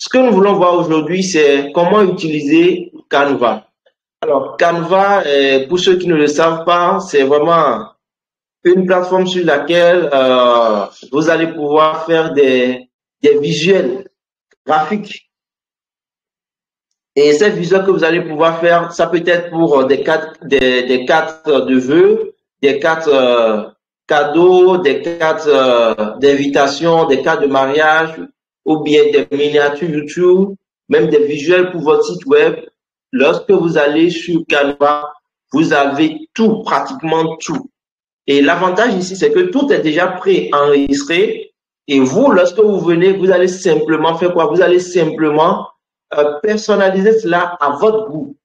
Ce que nous voulons voir aujourd'hui, c'est comment utiliser Canva. Alors, Canva, pour ceux qui ne le savent pas, c'est vraiment une plateforme sur laquelle vous allez pouvoir faire des visuels graphiques. Et ces visuels que vous allez pouvoir faire, ça peut être pour des cartes de vœux, des cartes cadeaux, des cartes d'invitation, des cartes de mariage, ou bien des miniatures YouTube, même des visuels pour votre site web. Lorsque vous allez sur Canva, vous avez tout, pratiquement tout. Et l'avantage ici, c'est que tout est déjà pré-enregistré. Et vous, lorsque vous venez, vous allez simplement faire quoi? Vous allez simplement personnaliser cela à votre goût.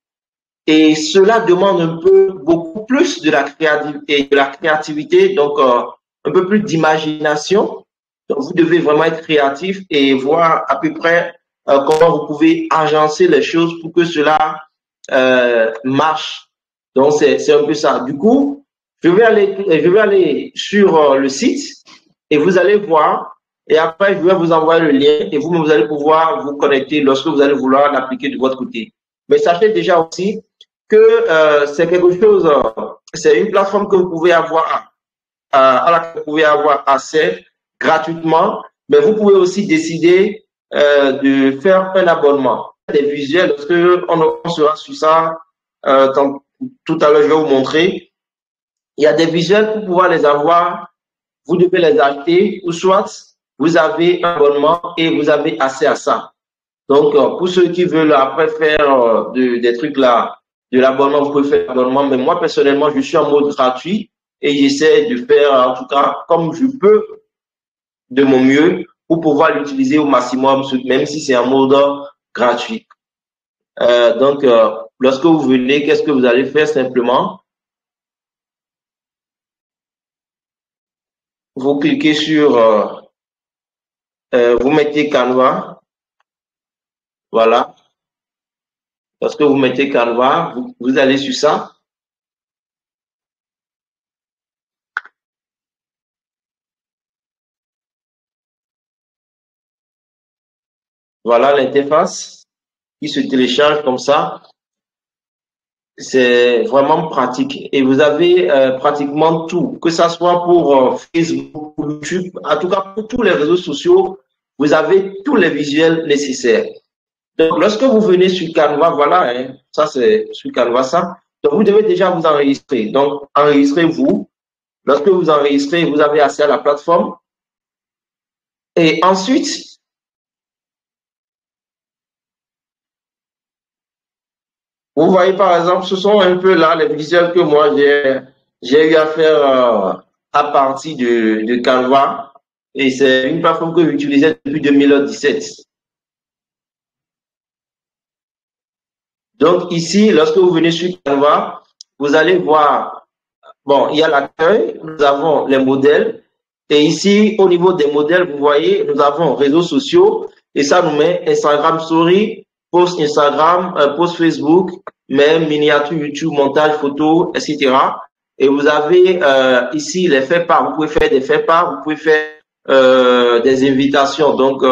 Et cela demande beaucoup plus de la créativité, donc un peu plus d'imagination. Donc, vous devez vraiment être créatif et voir à peu près comment vous pouvez agencer les choses pour que cela marche. Donc, c'est un peu ça. Du coup, je vais aller sur le site et vous allez voir. Et après, je vais vous envoyer le lien et vous allez pouvoir vous connecter lorsque vous allez vouloir l'appliquer de votre côté. Mais sachez déjà aussi que c'est quelque chose, c'est une plateforme que vous pouvez avoir, à laquelle vous pouvez avoir accès gratuitement, mais vous pouvez aussi décider de faire un abonnement. Des visuels, lorsque on sera sur ça, tout à l'heure, je vais vous montrer. Il y a des visuels pour pouvoir les avoir, vous devez les acheter ou soit vous avez un abonnement et vous avez accès à ça. Donc, pour ceux qui veulent après faire des trucs là, de l'abonnement, vous pouvez faire l'abonnement. Mais moi, personnellement, je suis en mode gratuit et j'essaie de faire, en tout cas, comme je peux, de mon mieux pour pouvoir l'utiliser au maximum, même si c'est en mode gratuit. Donc, lorsque vous venez, qu'est-ce que vous allez faire simplement? Vous cliquez sur, vous mettez Canva. Voilà. Lorsque vous mettez Canva, vous allez sur ça. Voilà l'interface qui se télécharge comme ça. C'est vraiment pratique. Et vous avez pratiquement tout, que ça soit pour Facebook, YouTube, en tout cas pour tous les réseaux sociaux, vous avez tous les visuels nécessaires. Donc, lorsque vous venez sur Canva, voilà, hein, ça c'est sur Canva ça. Donc, vous devez déjà vous enregistrer. Donc, enregistrez-vous. Lorsque vous enregistrez, vous avez accès à la plateforme. Et ensuite, vous voyez par exemple, ce sont un peu là les visuels que moi j'ai eu à faire à partir de Canva. Et c'est une plateforme que j'utilisais depuis 2017. Donc ici, lorsque vous venez sur Canva, vous allez voir, bon, il y a l'accueil, nous avons les modèles. Et ici, au niveau des modèles, vous voyez, nous avons réseaux sociaux. Et ça nous met Instagram Story, post Instagram, post Facebook, même miniature YouTube, montage photo, etc. Et vous avez ici les faits part. Vous pouvez faire des faits part, vous pouvez faire des invitations, donc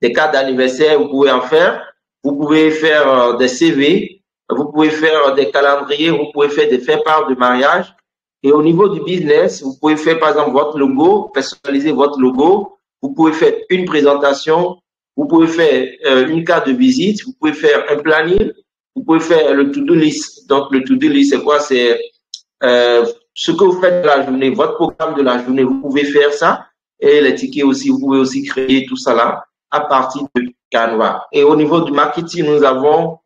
des cartes d'anniversaire, vous pouvez en faire. Vous pouvez faire des CV, vous pouvez faire des calendriers, vous pouvez faire des faits part de mariage. Et au niveau du business, vous pouvez faire par exemple votre logo, personnaliser votre logo. Vous pouvez faire une présentation, vous pouvez faire une carte de visite, vous pouvez faire un planning, vous pouvez faire le to-do list. Donc le to-do list, c'est quoi? C'est ce que vous faites de la journée, votre programme de la journée, vous pouvez faire ça. Et les tickets aussi, vous pouvez aussi créer tout ça là à partir de Canva. Et au niveau du marketing, nous avons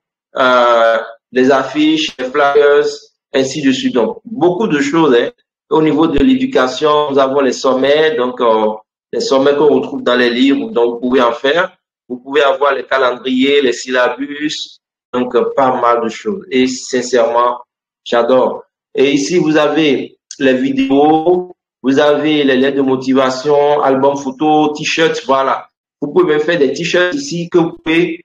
des affiches, des flyers, ainsi de suite. Donc, beaucoup de choses. Hein. Au niveau de l'éducation, nous avons les sommets, donc les sommets qu'on retrouve dans les livres, donc vous pouvez en faire. Vous pouvez avoir les calendriers, les syllabus, donc pas mal de choses. Et sincèrement, j'adore. Et ici, vous avez les vidéos, vous avez les lettres de motivation, albums photos, t-shirts, voilà. Vous pouvez même faire des t-shirts ici que vous pouvez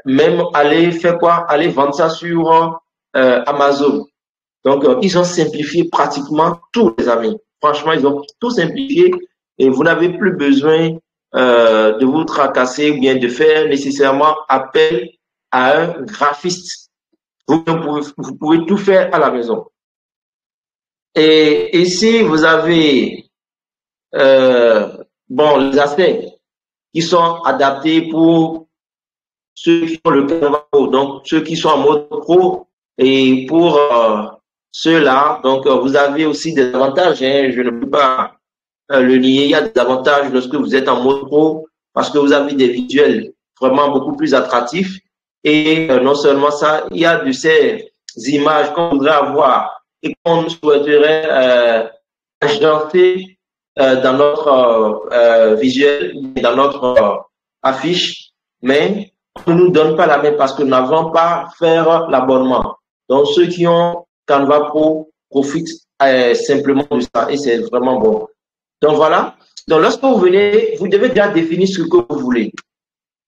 même aller faire quoi? Aller vendre ça sur Amazon. Donc, ils ont simplifié pratiquement tous les amis. Franchement, ils ont tout simplifié et vous n'avez plus besoin de vous tracasser ou bien de faire nécessairement appel à un graphiste. Vous pouvez tout faire à la maison. Et ici, vous avez bon, les aspects qui sont adaptés pour ceux qui ont le Canva Pro, donc ceux qui sont en mode pro. Et pour ceux-là, donc vous avez aussi des avantages, hein, je ne peux pas le nier. Il y a des avantages lorsque vous êtes en mode pro parce que vous avez des visuels vraiment beaucoup plus attractifs. Et non seulement ça, il y a de ces images qu'on voudrait avoir et qu'on souhaiterait agencer dans notre visuel, dans notre affiche, mais on ne nous donne pas la main parce que nous n'avons pas faire l'abonnement. Donc, ceux qui ont Canva Pro profitent simplement de ça et c'est vraiment bon. Donc, voilà. Donc, lorsque vous venez, vous devez déjà définir ce que vous voulez.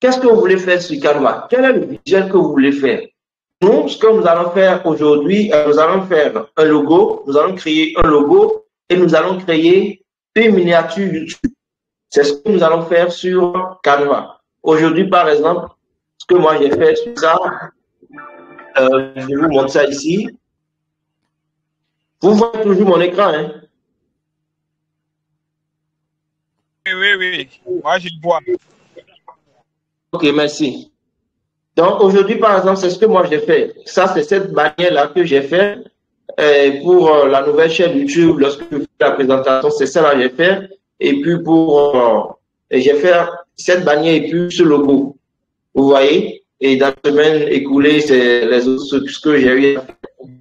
Qu'est-ce que vous voulez faire sur Canva? Quel est le visuel que vous voulez faire? Nous, ce que nous allons faire aujourd'hui, nous allons faire un logo, nous allons créer un logo et nous allons créer une miniature YouTube. C'est ce que nous allons faire sur Canva. Aujourd'hui, par exemple, ce que moi j'ai fait sur ça, je vais vous montrer ça ici. Vous voyez toujours mon écran, hein? Oui. Moi, je le vois. Ok, merci. Donc, aujourd'hui, par exemple, c'est ce que moi j'ai fait. Ça, c'est cette bannière-là que j'ai fait pour la nouvelle chaîne YouTube. Lorsque je fais la présentation, c'est ça que j'ai fait. Et puis, j'ai fait cette bannière et puis ce logo. Vous voyez? Et dans la semaine écoulée, c'est les autres, ce que j'ai eu.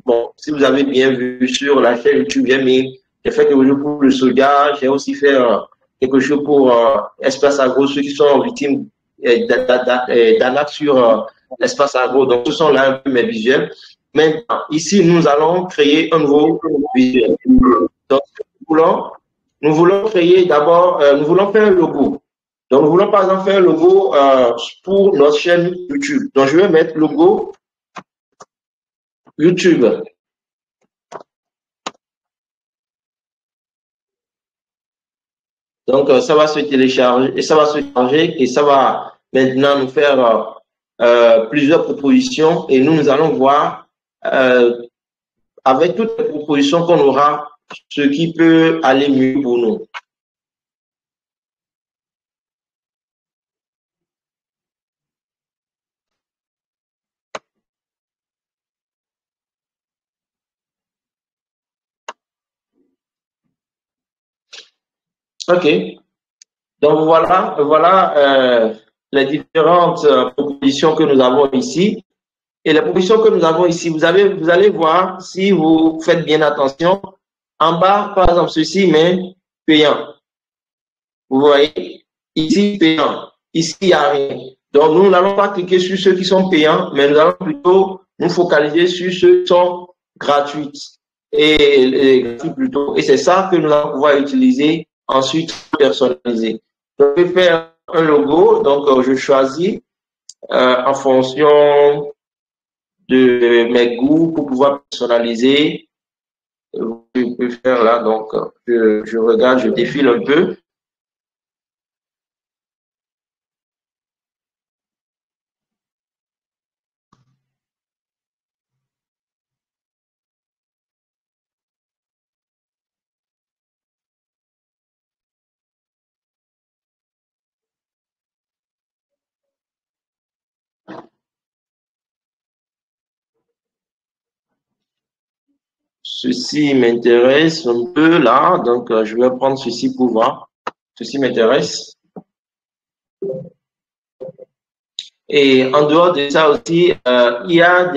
Bon, si vous avez bien vu sur la chaîne YouTube, j'ai fait quelque chose pour le soja. J'ai aussi fait quelque chose pour Espace Agro, ceux qui sont victimes d'arnaque sur Espace Agro. Donc, ce sont là un peu mes visuels. Maintenant, ici, nous allons créer un nouveau visuel. Donc, nous voulons créer d'abord, nous voulons faire un logo. Donc, nous voulons par exemple faire un logo pour notre chaîne YouTube. Donc, je vais mettre logo YouTube. Donc, ça va se télécharger et ça va se charger et ça va maintenant nous faire plusieurs propositions et nous allons voir avec toutes les propositions qu'on aura ce qui peut aller mieux pour nous. OK. Donc, voilà les différentes propositions que nous avons ici. Et les propositions que nous avons ici, vous allez voir, si vous faites bien attention, en bas, par exemple, ceci, mais payant. Vous voyez, ici, payant. Ici, il n'y a rien. Donc, nous n'allons pas cliquer sur ceux qui sont payants, mais nous allons plutôt nous focaliser sur ceux qui sont gratuits. Et gratuits plutôt. Et c'est ça que nous allons pouvoir utiliser ensuite personnaliser. Je vais faire un logo, donc je choisis en fonction de mes goûts pour pouvoir personnaliser. Je peux faire là, donc je regarde, je défile un peu. Ceci m'intéresse un peu là, donc je vais prendre ceci pour voir. Ceci m'intéresse. Et en dehors de ça aussi, il y a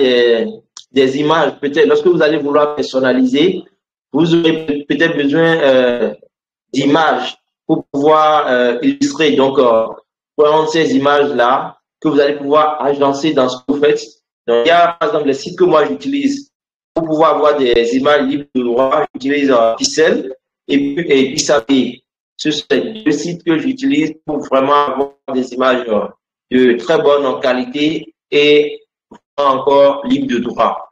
des images. Peut-être lorsque vous allez vouloir personnaliser, vous aurez peut-être besoin d'images pour pouvoir illustrer. Donc, prendre ces images-là que vous allez pouvoir agencer dans ce que vous faites. Donc, il y a par exemple les sites que moi j'utilise pour pouvoir avoir des images libres de droit. J'utilise Pixel et Pixabay. Ce sont les deux sites que j'utilise pour vraiment avoir des images de très bonne qualité et encore libres de droit.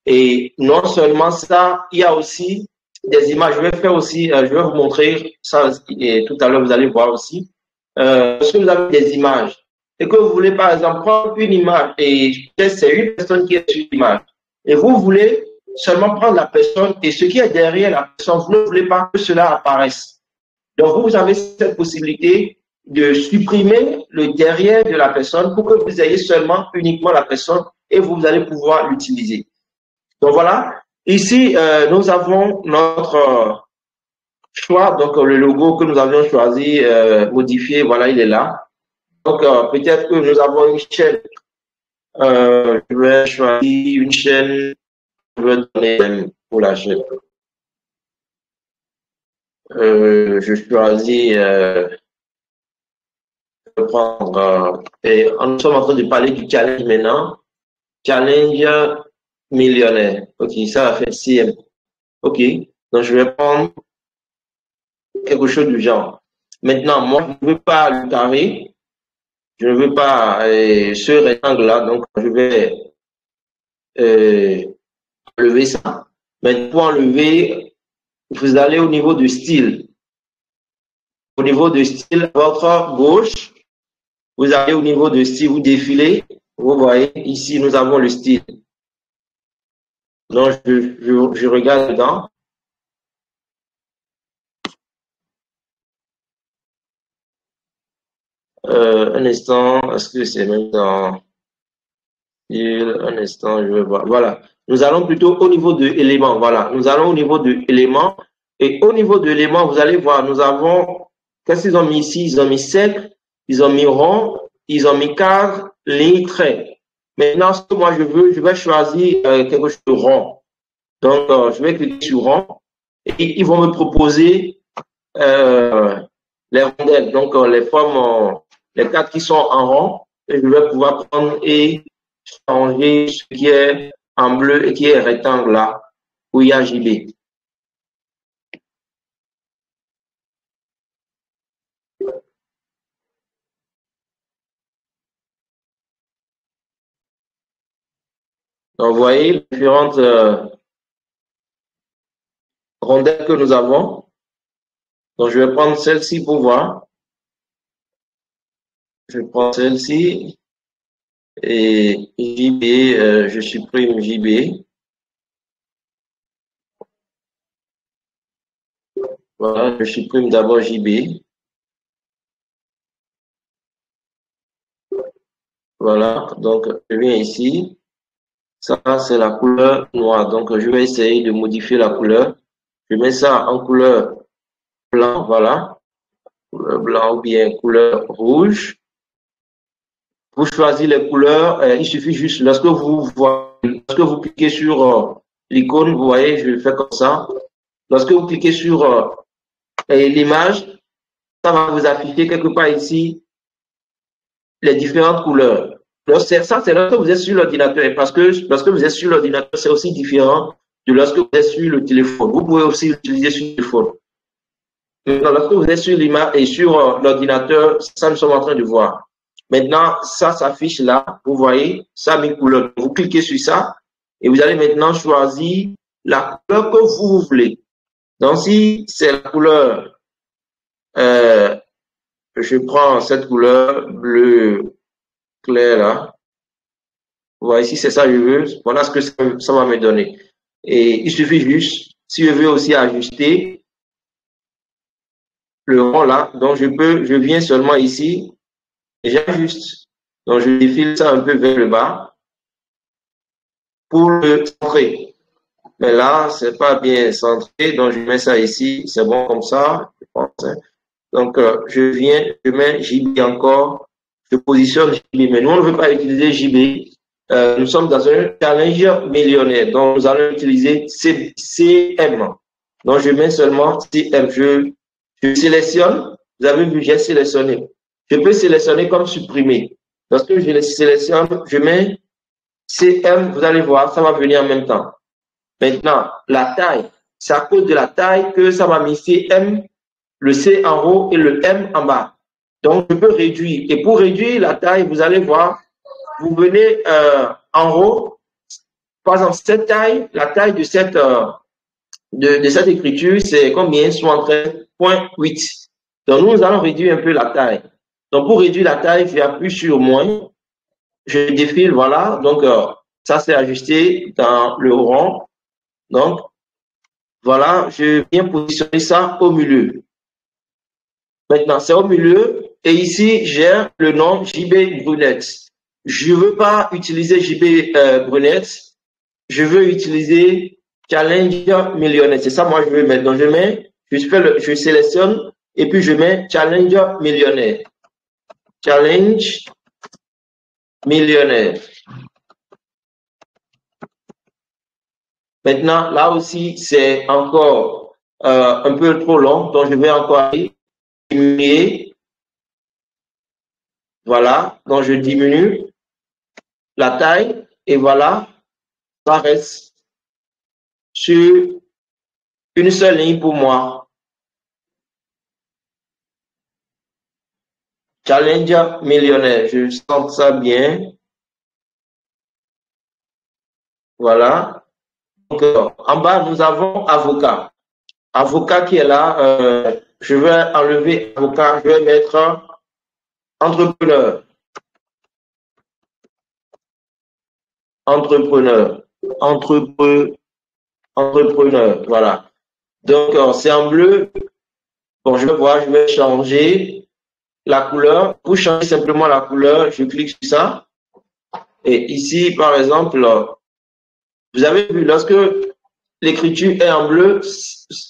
Et non seulement ça, il y a aussi des images. Je vais faire aussi, je vais vous montrer ça et tout à l'heure, vous allez voir aussi. lorsque vous avez des images et que vous voulez par exemple prendre une image et c'est une personne qui est sur l'image et vous voulez seulement prendre la personne et ce qui est derrière la personne, vous ne voulez pas que cela apparaisse. Donc vous avez cette possibilité de supprimer le derrière de la personne pour que vous ayez seulement uniquement la personne et vous allez pouvoir l'utiliser. Donc voilà, ici nous avons notre choix, donc le logo que nous avions choisi, modifié, voilà, il est là. Donc peut-être que nous avons une chaîne, je vais choisir une chaîne, je vais donner pour la chaîne. Je choisis, je vais prendre, et nous sommes en train de parler du challenge maintenant. Challenge millionnaire. Ok, ça va faire CM. Ok, donc je vais prendre quelque chose du genre. Maintenant, moi, je ne veux pas le carré. Je ne veux pas ce rectangle-là. Donc, je vais enlever ça. Maintenant, pour enlever, vous allez au niveau du style. Au niveau de style, à votre gauche, vous allez au niveau de style, vous défilez. Vous voyez, ici, nous avons le style. Donc, je regarde dedans. Un instant, est-ce que c'est même dans un instant, je vais voir. Voilà. Nous allons plutôt au niveau de éléments. Voilà. Nous allons au niveau de éléments. Et au niveau de éléments, vous allez voir, nous avons, qu'est-ce qu'ils ont mis ici? Ils ont mis cercle, ils ont mis rond, ils ont mis cadre, ligne, trait. Maintenant, ce que moi je veux, je vais choisir quelque chose de rond. Donc, je vais cliquer sur rond et ils vont me proposer les rondelles, donc les formes, les cadres qui sont en rond, et je vais pouvoir prendre et changer ce qui est en bleu et qui est rectangle là, où il y a JB. Donc, vous voyez les différentes rondelles que nous avons. Donc, je vais prendre celle-ci pour voir. Je prends celle-ci et JB, je supprime JB. Voilà, je supprime d'abord JB. Voilà, donc je viens ici. Ça, c'est la couleur noire. Donc, je vais essayer de modifier la couleur. Je mets ça en couleur blanc, voilà. Couleur blanc ou bien couleur rouge. Vous choisissez les couleurs. Il suffit juste, lorsque vous cliquez sur l'icône, vous voyez, je le fais comme ça. Lorsque vous cliquez sur l'image, ça va vous afficher quelque part ici les différentes couleurs. Ça, c'est lorsque vous êtes sur l'ordinateur. Parce que lorsque vous êtes sur l'ordinateur, c'est aussi différent de lorsque vous êtes sur le téléphone. Vous pouvez aussi l'utiliser sur le téléphone. Maintenant, lorsque vous êtes sur l'image et sur l'ordinateur, ça nous sommes en train de voir. Maintenant, ça s'affiche là. Vous voyez, ça a mis couleur. Vous cliquez sur ça et vous allez maintenant choisir la couleur que vous voulez. Donc, si c'est la couleur, je prends cette couleur bleu clair là. Vous voyez, si c'est ça que je veux, voilà ce que ça va me donner. Et il suffit juste, si je veux aussi ajuster le rond là, donc je viens seulement ici et j'ajuste. Donc je défile ça un peu vers le bas pour le centrer. Mais là, c'est pas bien centré, donc je mets ça ici, c'est bon comme ça, je pense. Hein. Donc je viens, je mets JB encore, je positionne JB, mais nous on ne veut pas utiliser JB. Nous sommes dans un challenge millionnaire, donc nous allons utiliser CM. Donc je mets seulement CM, je sélectionne, vous avez vu, j'ai sélectionné. Je peux sélectionner comme supprimer. Lorsque je le sélectionne, je mets CM, vous allez voir, ça va venir en même temps. Maintenant, la taille, c'est à cause de la taille que ça m'a mis CM, le C en haut et le M en bas. Donc, je peux réduire. Et pour réduire la taille, vous allez voir, vous venez en haut, par exemple, cette taille, la taille de cette, cette écriture, c'est combien? 73.8. Donc, nous allons réduire un peu la taille. Donc, pour réduire la taille, j'appuie sur moins. Je défile, voilà. Donc, ça, c'est ajusté dans le rond. Donc, voilà, je viens positionner ça au milieu. Maintenant, c'est au milieu. Et ici, j'ai le nom JB Brunette. Je ne veux pas utiliser JB Brunette. Je veux utiliser Challenge Millionnaire. C'est ça, moi, je veux mettre. Donc, je sélectionne et puis je mets Challenge Millionnaire. Challenge Millionnaire. Maintenant, là aussi, c'est encore un peu trop long. Donc, je vais encore diminuer. Voilà. Donc, je diminue la taille et voilà, ça reste sur une seule ligne pour moi. Challenger millionnaire, je sens ça bien. Voilà. Donc, en bas, nous avons avocat. Avocat qui est là. Je vais enlever avocat. Je vais mettre entrepreneur. Entrepreneur. Entrepreneur. Voilà. Donc, c'est en bleu. Bon, je vais voir, je vais changer la couleur. Pour changer simplement la couleur, je clique sur ça. Et ici, par exemple, vous avez vu, lorsque l'écriture est en bleu,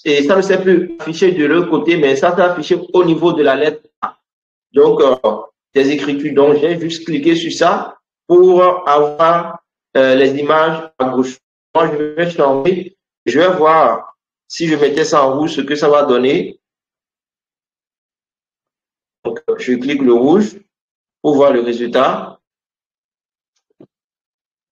et ça ne s'est plus affiché de l'autre côté, mais ça s'est affiché au niveau de la lettre A. Donc, des écritures. Donc, j'ai juste cliqué sur ça pour avoir les images à gauche. Moi, je vais changer. Je vais voir si je mettais ça en rouge, ce que ça va donner. Donc, je clique le rouge pour voir le résultat.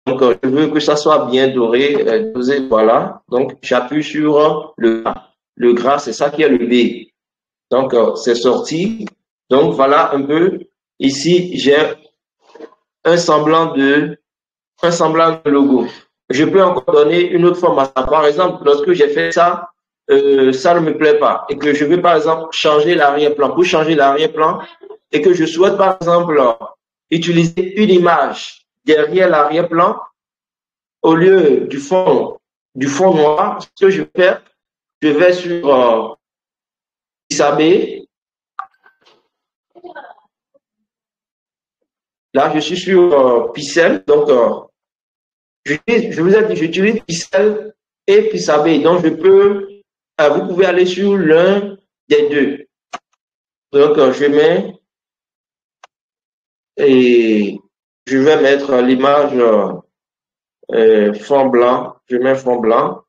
Donc, je veux que ça soit bien doré, dosé, voilà. Donc, j'appuie sur le gras. Le gras, c'est ça qui est le B. Donc, c'est sorti. Donc, voilà un peu. Ici, j'ai un semblant de logo. Je peux encore donner une autre forme à ça. Par exemple, lorsque j'ai fait ça, ça ne me plaît pas. Et que je veux, par exemple, changer l'arrière-plan. Pour changer l'arrière-plan, et que je souhaite, par exemple, utiliser une image derrière l'arrière-plan, au lieu du fond noir, ce que je fais, je vais sur Isabé. Là, je suis sur Pixel. Donc, je vous ai dit, j'utilise Pixel et Pixabay. Donc, vous pouvez aller sur l'un des deux. Donc, je mets et je vais mettre l'image fond blanc. Je mets fond blanc.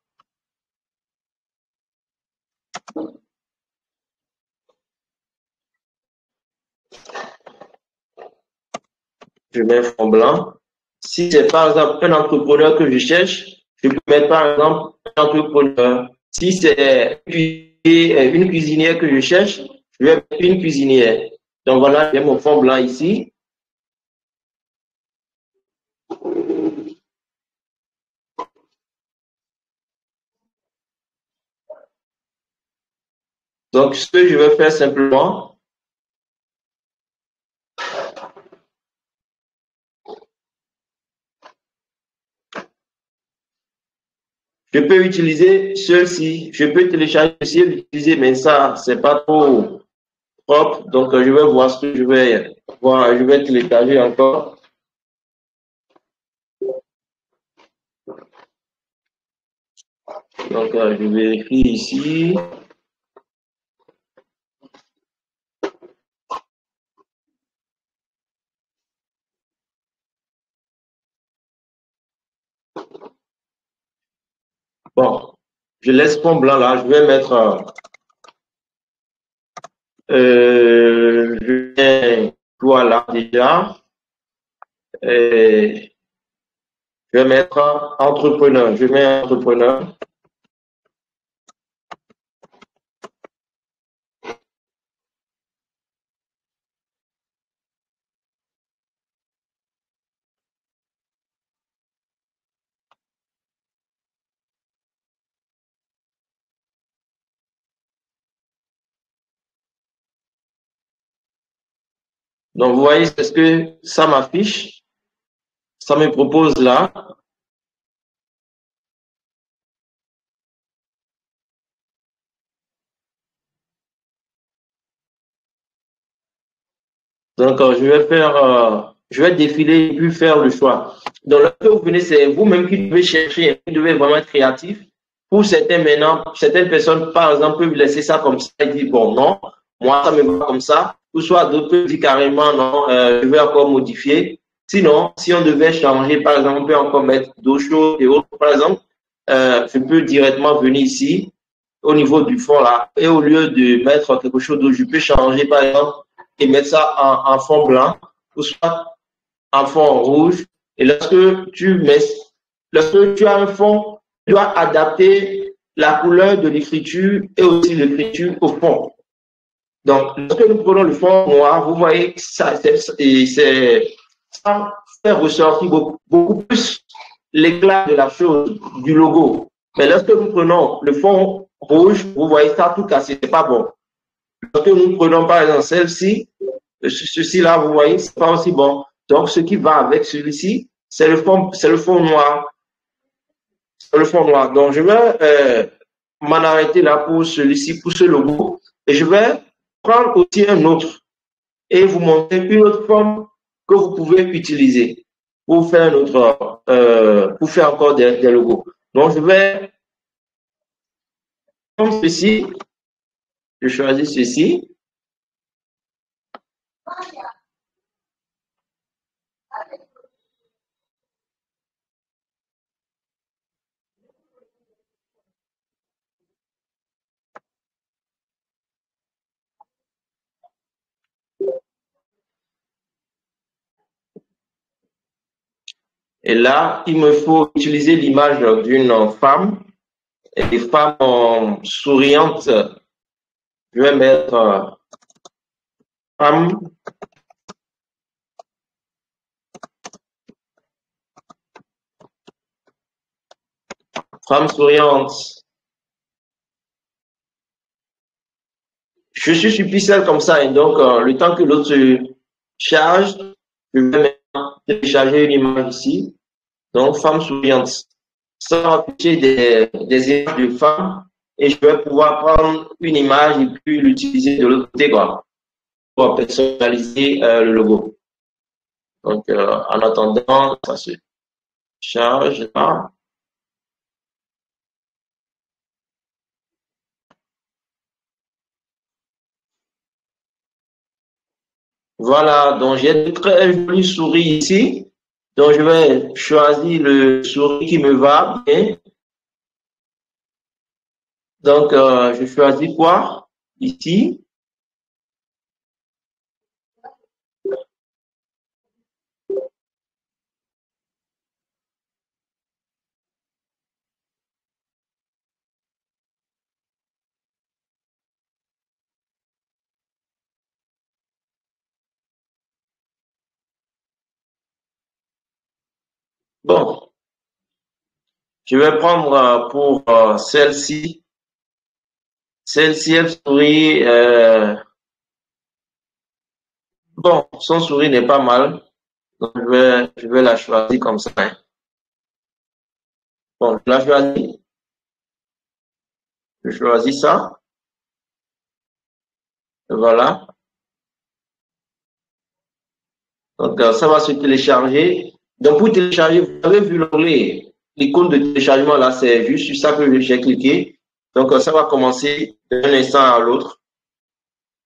Je mets fond blanc. Si c'est par exemple un entrepreneur que je cherche, je peux mettre par exemple un entrepreneur. Si c'est une cuisinière que je cherche, je vais mettre une cuisinière. Donc voilà, j'ai mon fond blanc ici. Donc ce que je vais faire simplement, je peux utiliser ceci, je peux télécharger ceci et l'utiliser, mais ça, c'est pas trop propre. Donc, je vais voir ce que je vais voir. Je vais télécharger encore. Donc, je vérifie ici. Bon, je laisse fond blanc là. Je vais mettre. Je vais, voilà déjà. Je vais mettre entrepreneur. Je mets entrepreneur. Donc, vous voyez, c'est ce que ça m'affiche. Ça me propose là. Donc, je vais défiler et puis faire le choix. Donc, là que vous venez, c'est vous-même qui devez chercher, qui devez vraiment être créatif. Pour certains maintenant, certaines personnes, par exemple, peuvent laisser ça comme ça et dire, bon, non, moi, ça me va comme ça. Ou soit d'autres peuvent dire carrément, non, je vais encore modifier. Sinon, si on devait changer, par exemple, on peut encore mettre d'autres choses et autres. Par exemple, je peux directement venir ici, au niveau du fond là, et au lieu de mettre quelque chose d'autre, je peux changer, par exemple, et mettre ça en fond blanc ou soit en fond rouge. Et lorsque tu as un fond, tu dois adapter la couleur de l'écriture et aussi l'écriture au fond. Donc, lorsque nous prenons le fond noir, vous voyez que ça fait ressortir beaucoup plus l'éclat de la chose, du logo. Mais lorsque nous prenons le fond rouge, vous voyez ça tout cassé, c'est pas bon. Lorsque nous prenons par exemple celle-ci, ceci-là, vous voyez, c'est pas aussi bon. Donc, ce qui va avec celui-ci, c'est le fond noir. C'est le fond noir. Donc, je vais m'en arrêter là pour celui-ci, pour ce logo. Et je vais prendre aussi un autre et vous montrer une autre forme que vous pouvez utiliser pour faire pour faire encore des logos. Donc, je vais prendre ceci. Je choisis ceci. Et là, il me faut utiliser l'image d'une femme, et des femmes souriantes. Je vais mettre femme, femme souriante. Je suis sur Pixel comme ça, et donc le temps que l'autre se charge, je vais maintenant télécharger une image ici. Donc, femme souriante. Ça va afficher des images de femmes et je vais pouvoir prendre une image et puis l'utiliser de l'autre côté, quoi, pour personnaliser le logo. Donc, en attendant, ça se charge là. Voilà, donc j'ai une très jolie souris ici. Donc, je vais choisir le souris qui me va bien. Donc, je choisis quoi? Ici. Bon, je vais prendre pour celle-ci. Celle-ci, elle sourit. Bon, son souris n'est pas mal. Donc, je vais la choisir comme ça, hein. Bon, je la choisis. Je choisis ça. Voilà. Donc, ça va se télécharger. Donc, pour télécharger, vous avez vu l'onglet, l'icône de téléchargement là, c'est juste sur ça que j'ai cliqué. Donc, ça va commencer d'un instant à l'autre.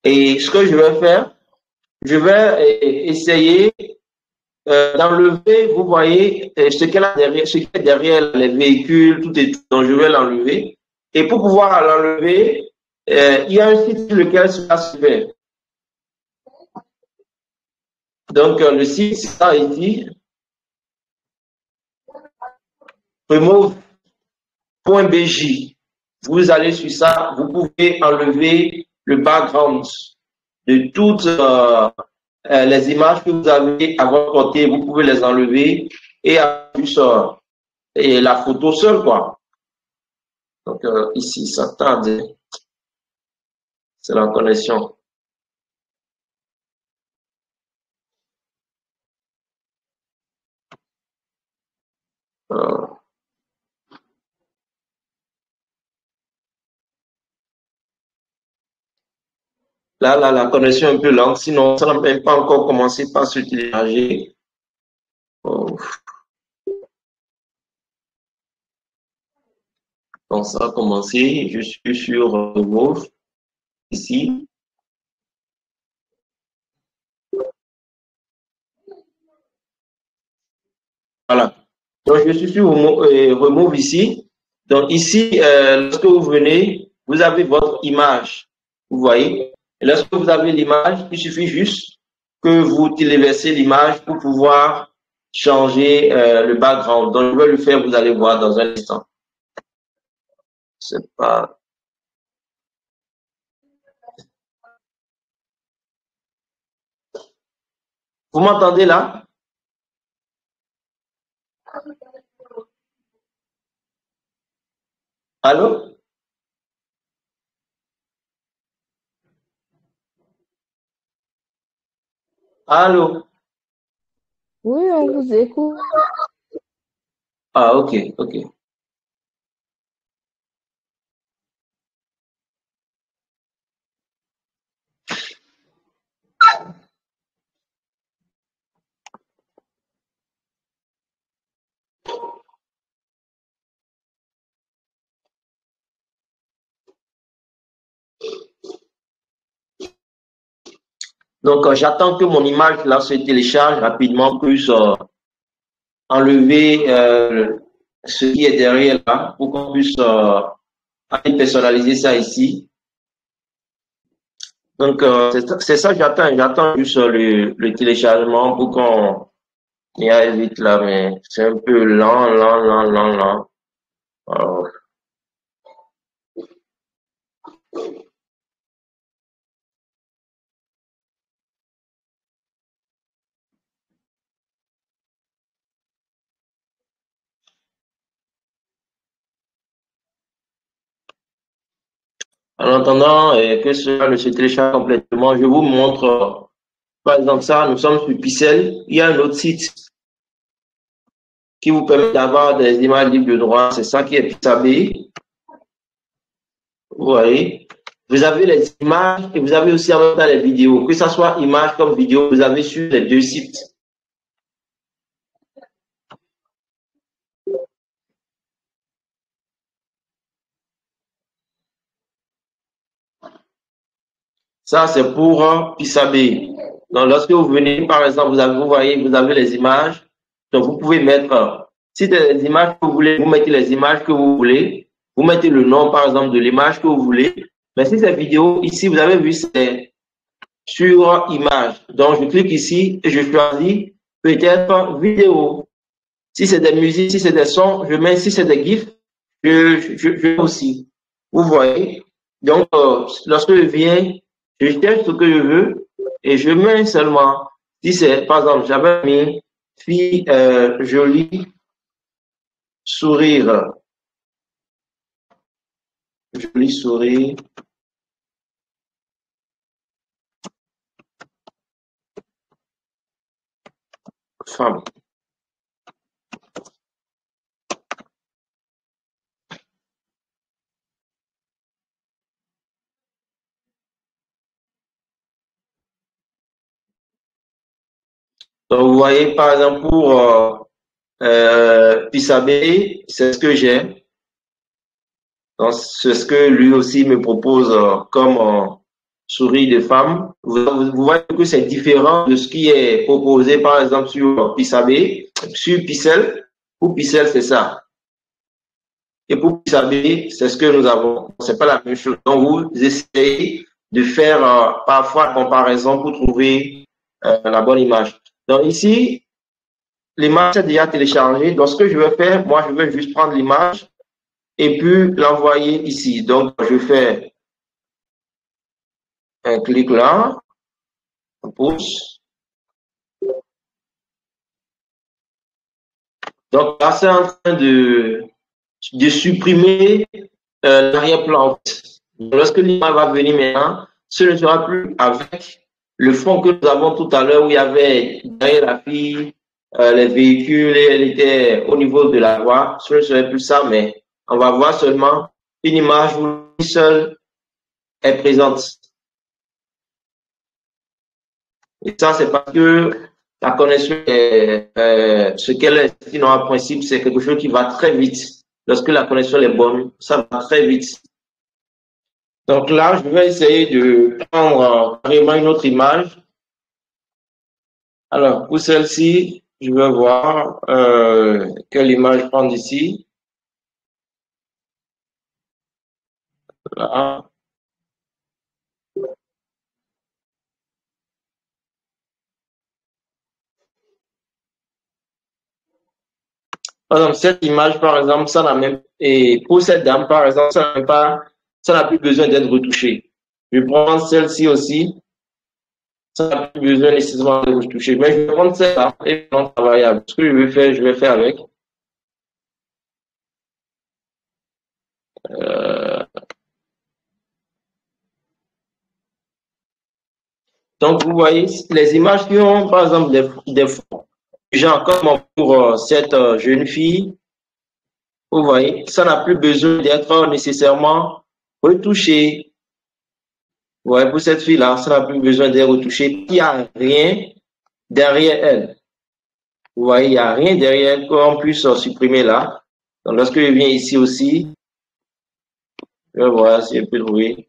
Et ce que je vais faire, je vais essayer d'enlever, vous voyez, ce qu'il y a derrière, ce qu'il y a derrière les véhicules, tout est, donc je vais l'enlever. Et pour pouvoir l'enlever, il y a un site sur lequel cela se fait. Donc, le site, c'est ça ici, remove.bj. Vous allez sur ça, vous pouvez enlever le background de toutes les images que vous avez à votre côté, vous pouvez les enlever et juste et la photo seule, quoi. Donc, ici, ça tarde, c'est la connexion. Euh, Là, la connexion est un peu lente, sinon ça n'a même pas encore commencé par se télécharger. Oh. Donc ça a commencé, je suis sur Remove, ici. Voilà. Donc je suis sur Remove ici. Donc ici, lorsque vous venez, vous avez votre image. Vous voyez? Et lorsque vous avez l'image, il suffit juste que vous téléversez l'image pour pouvoir changer le background. Donc je vais le faire, vous allez voir dans un instant. C'est pas... Vous m'entendez là? Allô? Allô? Oui, on vous écoute. Ah, ok, ok. Donc, j'attends que mon image là se télécharge rapidement, plus enlever ce qui est derrière là pour qu'on puisse aller personnaliser ça ici. Donc, c'est ça que j'attends. J'attends juste le téléchargement pour qu'on y aille vite là, mais c'est un peu lent. Alors, en attendant que cela ne se télécharge complètement, je vous montre, par exemple, ça, nous sommes sur Pixel. Il y a un autre site qui vous permet d'avoir des images libres de droit. C'est ça qui est Pixabay. Vous voyez, vous avez les images et vous avez aussi en même temps les vidéos. Que ce soit image comme vidéo, vous avez sur les deux sites. Ça, c'est pour Pixabay. Donc, lorsque vous venez, par exemple, vous voyez, vous avez les images. Donc, vous pouvez mettre, si c'est les images que vous voulez, vous mettez les images que vous voulez. Vous mettez le nom, par exemple, de l'image que vous voulez. Mais si c'est vidéo, ici, vous avez vu, c'est sur image. Donc, je clique ici et je choisis peut-être vidéo. Si c'est des musiques, si c'est des sons, je mets, si c'est des GIFs, je aussi. Vous voyez? Donc, lorsque je viens, je cherche ce que je veux et je mets seulement. Si c'est, par exemple, j'avais mis fille jolie, sourire, joli sourire, femme. Donc, vous voyez, par exemple, pour Pissabé, c'est ce que j'ai. Donc, c'est ce que lui aussi me propose comme souris de femme. Vous voyez que c'est différent de ce qui est proposé, par exemple, sur Pissabé, sur Pixel. Pour Pixel, c'est ça. Et pour Pissabé, c'est ce que nous avons. C'est pas la même chose. Donc, vous essayez de faire parfois la comparaison pour trouver la bonne image. Donc, ici, l'image est déjà téléchargée. Donc, ce que je vais faire, moi, je vais juste prendre l'image et puis l'envoyer ici. Donc, je fais un clic là, un pouce. Donc, là, c'est en train de supprimer l'arrière-plan. Lorsque l'image va venir maintenant, ce ne sera plus avec le fond que nous avons tout à l'heure où il y avait derrière la fille les véhicules, elle était au niveau de la voie. Ce ne serait plus ça, mais on va voir seulement une image où une seule est présente. Et ça, c'est parce que la connexion est, ce qu'elle est, sinon, en principe, c'est quelque chose qui va très vite. Lorsque la connexion est bonne, ça va très vite. Donc là, je vais essayer de prendre carrément une autre image. Alors, pour celle-ci, je vais voir quelle image prendre ici. Là. Par exemple, cette image, par exemple, ça n'a même, et pour cette dame, par exemple, ça n'a pas, ça n'a plus besoin d'être retouché. Je prends celle-ci aussi, ça n'a plus besoin nécessairement d'être retouché. Mais je vais prendre celle-là et non travaillable. Ce que je vais faire avec. Euh, donc, vous voyez, les images qui ont, par exemple, des fonds, genre comme pour cette jeune fille, vous voyez, ça n'a plus besoin d'être nécessairement retouché. Vous voyez, pour cette fille-là, ça n'a plus besoin d'être retouché. Il n'y a rien derrière elle. Vous voyez, il n'y a rien derrière elle qu'on puisse supprimer là. Donc, lorsque je viens ici aussi, je vais voir si je peux trouver.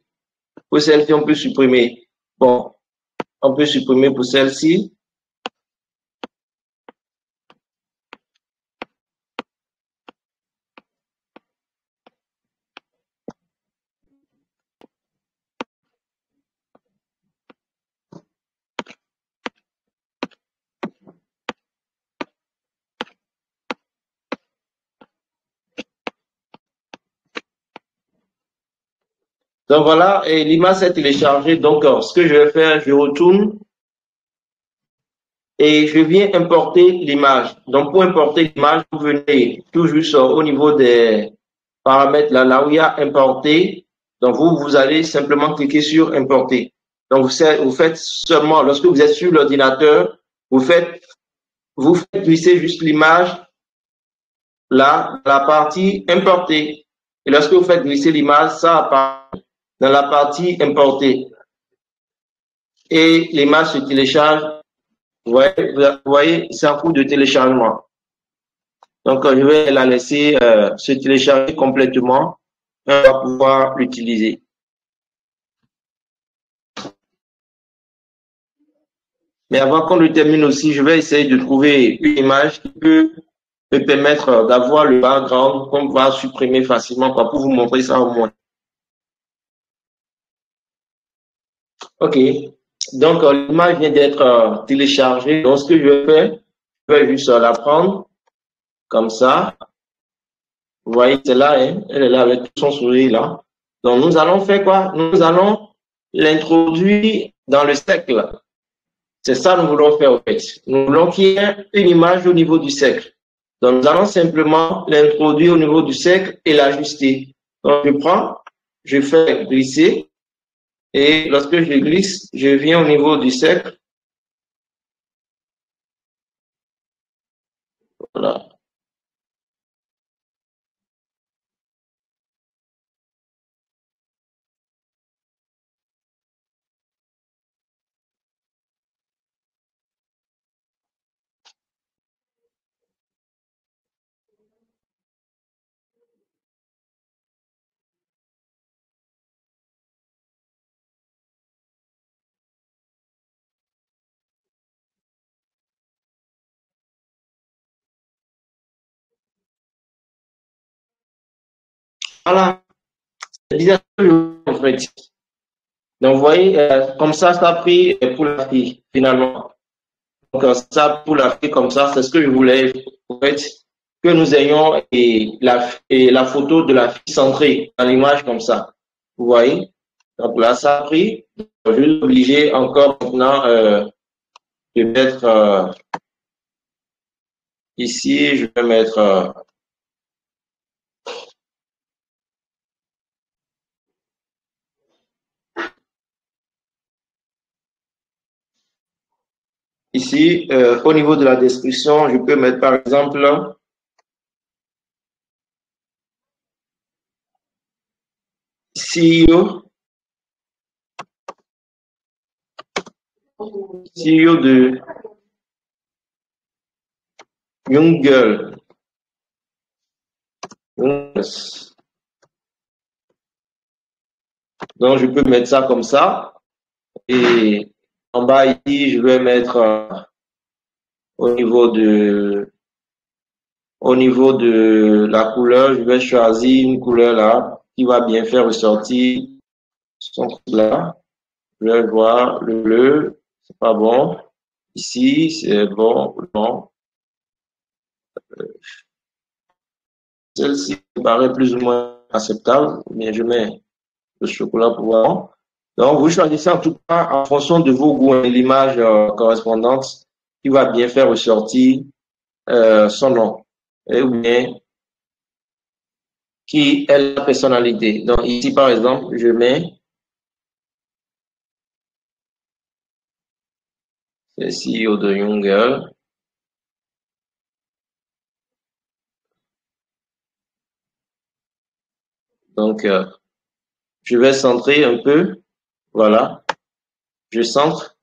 Pour celle-ci, on peut supprimer. Bon, on peut supprimer pour celle-ci. Donc voilà, et l'image est téléchargée. Donc, ce que je vais faire, je retourne et je viens importer l'image. Donc, pour importer l'image, vous venez tout juste au niveau des paramètres là où il y a importer. Donc, vous allez simplement cliquer sur importer. Donc, vous faites seulement, lorsque vous êtes sur l'ordinateur, vous faites glisser juste l'image là, dans la partie importer. Et lorsque vous faites glisser l'image, ça apparaît dans la partie importer. Et l'image se télécharge. Vous voyez, c'est en cours de téléchargement. Donc, je vais la laisser se télécharger complètement. On va pouvoir l'utiliser. Mais avant qu'on le termine aussi, je vais essayer de trouver une image qui peut me permettre d'avoir le background qu'on va supprimer facilement pour vous montrer ça au moins. OK. Donc, l'image vient d'être téléchargée. Donc, ce que je vais faire, je vais juste la prendre comme ça. Vous voyez, c'est là, hein? Elle est là avec tout son sourire là. Donc, nous allons faire quoi? Nous allons l'introduire dans le cercle. C'est ça que nous voulons faire, en fait. Nous voulons qu'il y ait une image au niveau du cercle. Donc, nous allons simplement l'introduire au niveau du cercle et l'ajuster. Donc, je prends, je fais glisser et lorsque je glisse, je viens au niveau du cercle. Voilà. Voilà. C'est bizarre, en fait. Donc, vous voyez, comme ça a pris pour la fille, finalement. Donc, ça, pour la fille, comme ça, c'est ce que je voulais, en fait, que nous ayons et la photo de la fille centrée dans l'image comme ça. Vous voyez? Donc là, ça a pris. Je vais l'obliger encore maintenant de mettre ici, je vais mettre Ici, au niveau de la description, je peux mettre par exemple CEO, CEO de Young Girl. Donc, je peux mettre ça comme ça. Et en bas ici, je vais mettre au niveau de la couleur, je vais choisir une couleur là qui va bien faire ressortir son truc là. Je vais voir le bleu, c'est pas bon. Ici, c'est bon, non. Celle-ci me paraît plus ou moins acceptable, mais je mets le chocolat pour voir. Donc, vous choisissez en tout cas en fonction de vos goûts et l'image correspondante qui va bien faire ressortir son nom. Et ou bien qui est la personnalité. Donc, ici, par exemple, je mets le CEO de Young Girl. Donc, je vais centrer un peu. Voilà. Je centre.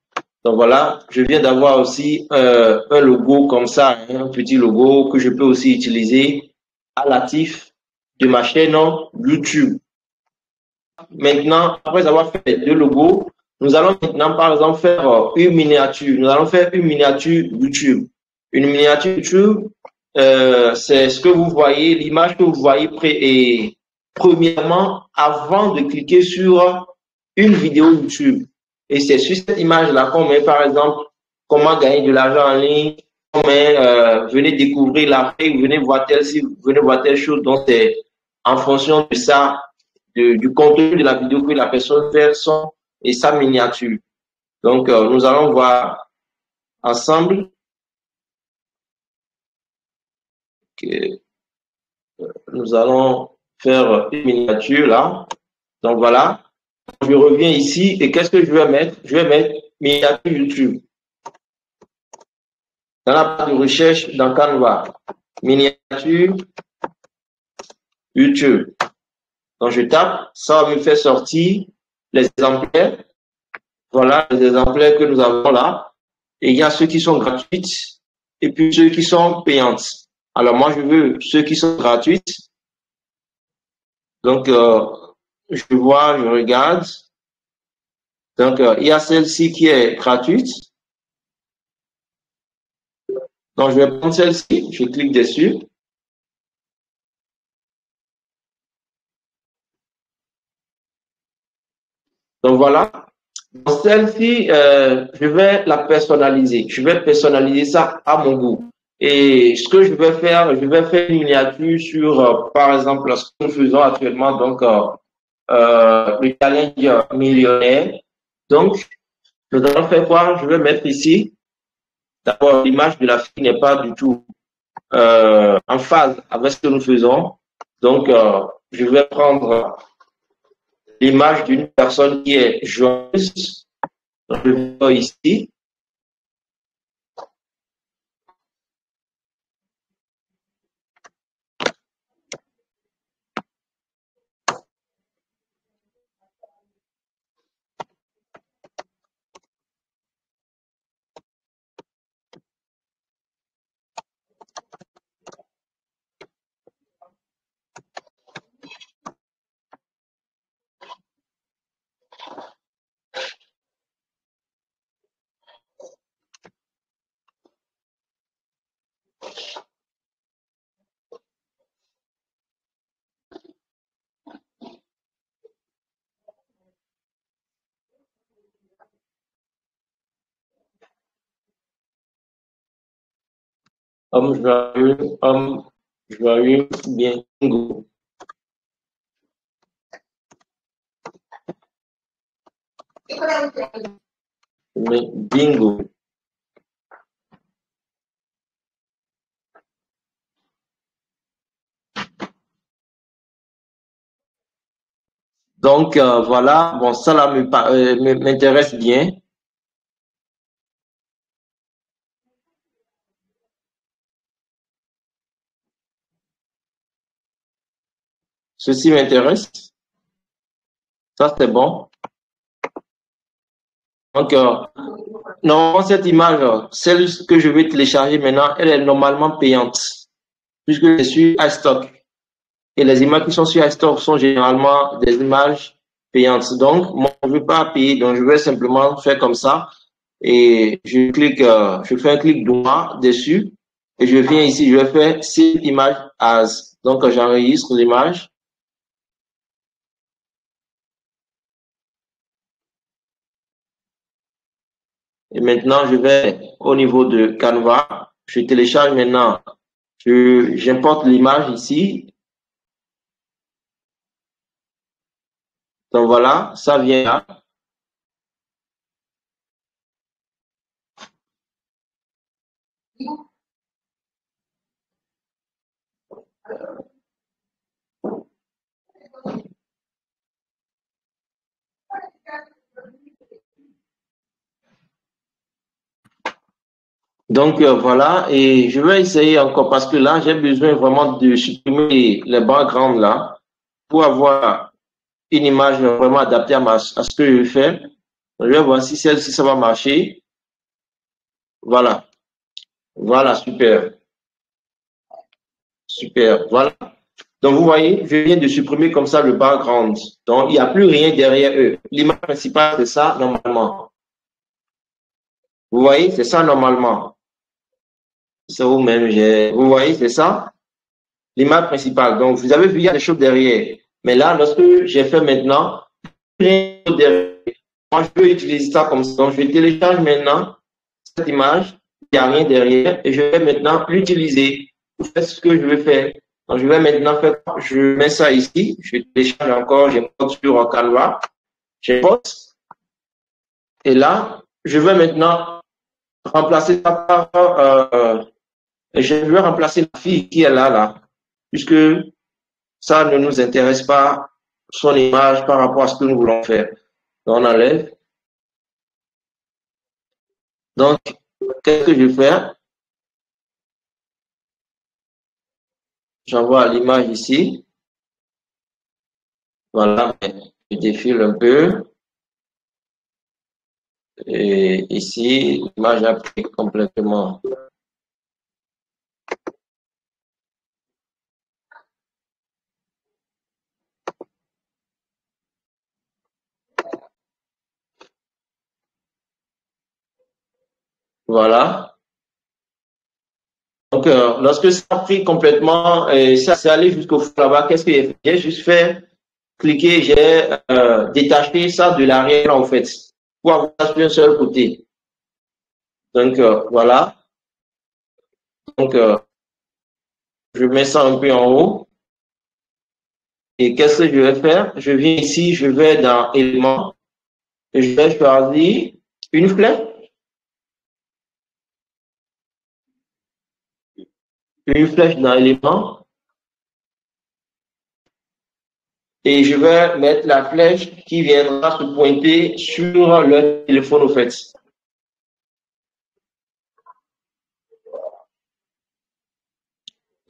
Donc voilà, je viens d'avoir aussi un logo comme ça, hein, un petit logo que je peux aussi utiliser à l'actif de ma chaîne YouTube. Maintenant, après avoir fait les deux logos, nous allons maintenant, par exemple, faire une miniature. Nous allons faire une miniature YouTube. Une miniature YouTube, c'est ce que vous voyez, l'image que vous voyez premièrement avant de cliquer sur une vidéo YouTube. Et c'est sur cette image-là qu'on met, par exemple, comment gagner de l'argent en ligne, on met, venez découvrir l'Afrique, venez voir venez voir telle chose. Donc, c'est en fonction de ça, du contenu de la vidéo que la personne fait son et sa miniature. Donc, nous allons voir ensemble que nous allons faire une miniature là. Donc, voilà. Je reviens ici et qu'est-ce que je vais mettre? Je vais mettre miniature YouTube. Dans la barre de recherche dans Canva, miniature YouTube. Donc, je tape, ça va me faire sortir les exemplaires. Voilà les exemplaires que nous avons là. Et il y a ceux qui sont gratuites et puis ceux qui sont payantes. Alors, moi, je veux ceux qui sont gratuites. Donc, je vois, je regarde. Donc, il y a celle-ci qui est gratuite. Donc, je vais prendre celle-ci. Je clique dessus. Donc, voilà. Dans celle-ci, je vais la personnaliser. Je vais personnaliser ça à mon goût. Et ce que je vais faire une miniature sur, par exemple, ce que nous faisons actuellement, donc, le challenge millionnaire. Donc, nous allons faire quoi? Je vais mettre ici. D'abord, l'image de la fille n'est pas du tout en phase avec ce que nous faisons. Donc, je vais prendre l'image d'une personne qui est joyeuse. Donc, je vais ici. Homme joyeux, bien bingo. Bingo. Donc, voilà, bon, ça là m'intéresse bien. Ceci m'intéresse. Ça, c'est bon. Donc, normalement, cette image, celle que je vais télécharger maintenant, elle est normalement payante, puisque je suis iStock. Et les images qui sont sur iStock sont généralement des images payantes. Donc, moi, je ne veux pas payer, donc je vais simplement faire comme ça. Et je clique, je fais un clic droit dessus. Et je viens ici, je vais faire Save Image As. Donc, j'enregistre l'image. Et maintenant, je vais au niveau de Canva. Je télécharge maintenant. J'importe l'image ici. Donc voilà, ça vient là. Donc voilà, et je vais essayer encore parce que là, j'ai besoin vraiment de supprimer les backgrounds là pour avoir une image vraiment adaptée à ce que je fais. Je vais voir si celle-ci, ça va marcher. Voilà, voilà, super, super, voilà. Donc vous voyez, je viens de supprimer comme ça le background. Donc il n'y a plus rien derrière eux. L'image principale, c'est ça normalement. Vous voyez, c'est ça normalement. C'est vous-même, vous voyez, c'est ça l'image principale. Donc vous avez vu, il y a des choses derrière. Mais là, lorsque j'ai fait maintenant, rien derrière. Moi, je peux utiliser ça comme ça. Donc je télécharge maintenant cette image, il n'y a rien derrière, et je vais maintenant l'utiliser pour faire ce que je veux faire. Donc, je vais maintenant faire, je mets ça ici, je télécharge encore, j'importe sur Canva, j'importe, et là, je vais maintenant remplacer ça par, je vais remplacer la fille qui est là, puisque ça ne nous intéresse pas, son image par rapport à ce que nous voulons faire. Donc, on enlève. Donc, qu'est-ce que je vais faire? J'envoie l'image ici. Voilà, je défile un peu. Et ici, l'image a pris complètement. Voilà. Donc, lorsque ça a pris complètement, ça s'est allé jusqu'au fond là-bas, qu'est-ce que j'ai fait? J'ai juste fait cliquer, j'ai détaché ça de l'arrière en fait, pour avoir ça sur un seul côté. Donc, voilà. Donc, je mets ça un peu en haut. Et qu'est-ce que je vais faire? Je viens ici, je vais dans éléments, et je vais choisir une flèche. Une flèche dans éléments. Et je vais mettre la flèche qui viendra se pointer sur le téléphone au fait.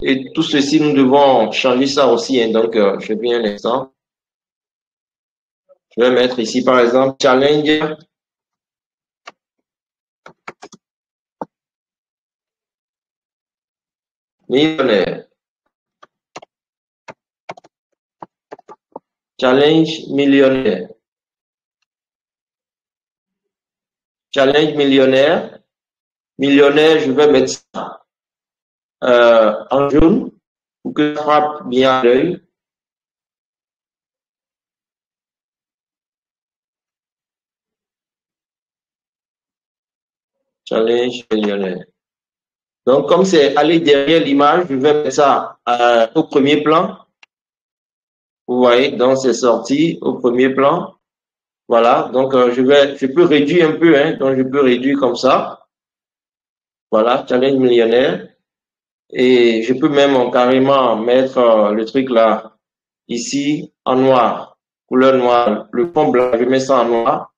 Et tout ceci, nous devons changer ça aussi. Hein. Donc, je viens un instant. Je vais mettre ici, par exemple, challenge millionnaire. Challenge millionnaire. Challenge millionnaire. Millionnaire, je vais mettre ça en jaune pour que ça frappe bien à l'œil. Challenge millionnaire. Donc, comme c'est aller derrière l'image, je vais mettre ça au premier plan. Vous voyez, donc c'est sorti au premier plan. Voilà, donc je peux réduire un peu, hein, donc je peux réduire comme ça. Voilà, challenge millionnaire. Et je peux même carrément mettre le truc là, ici, en noir, couleur noire. Le fond blanc, je mets ça en noir.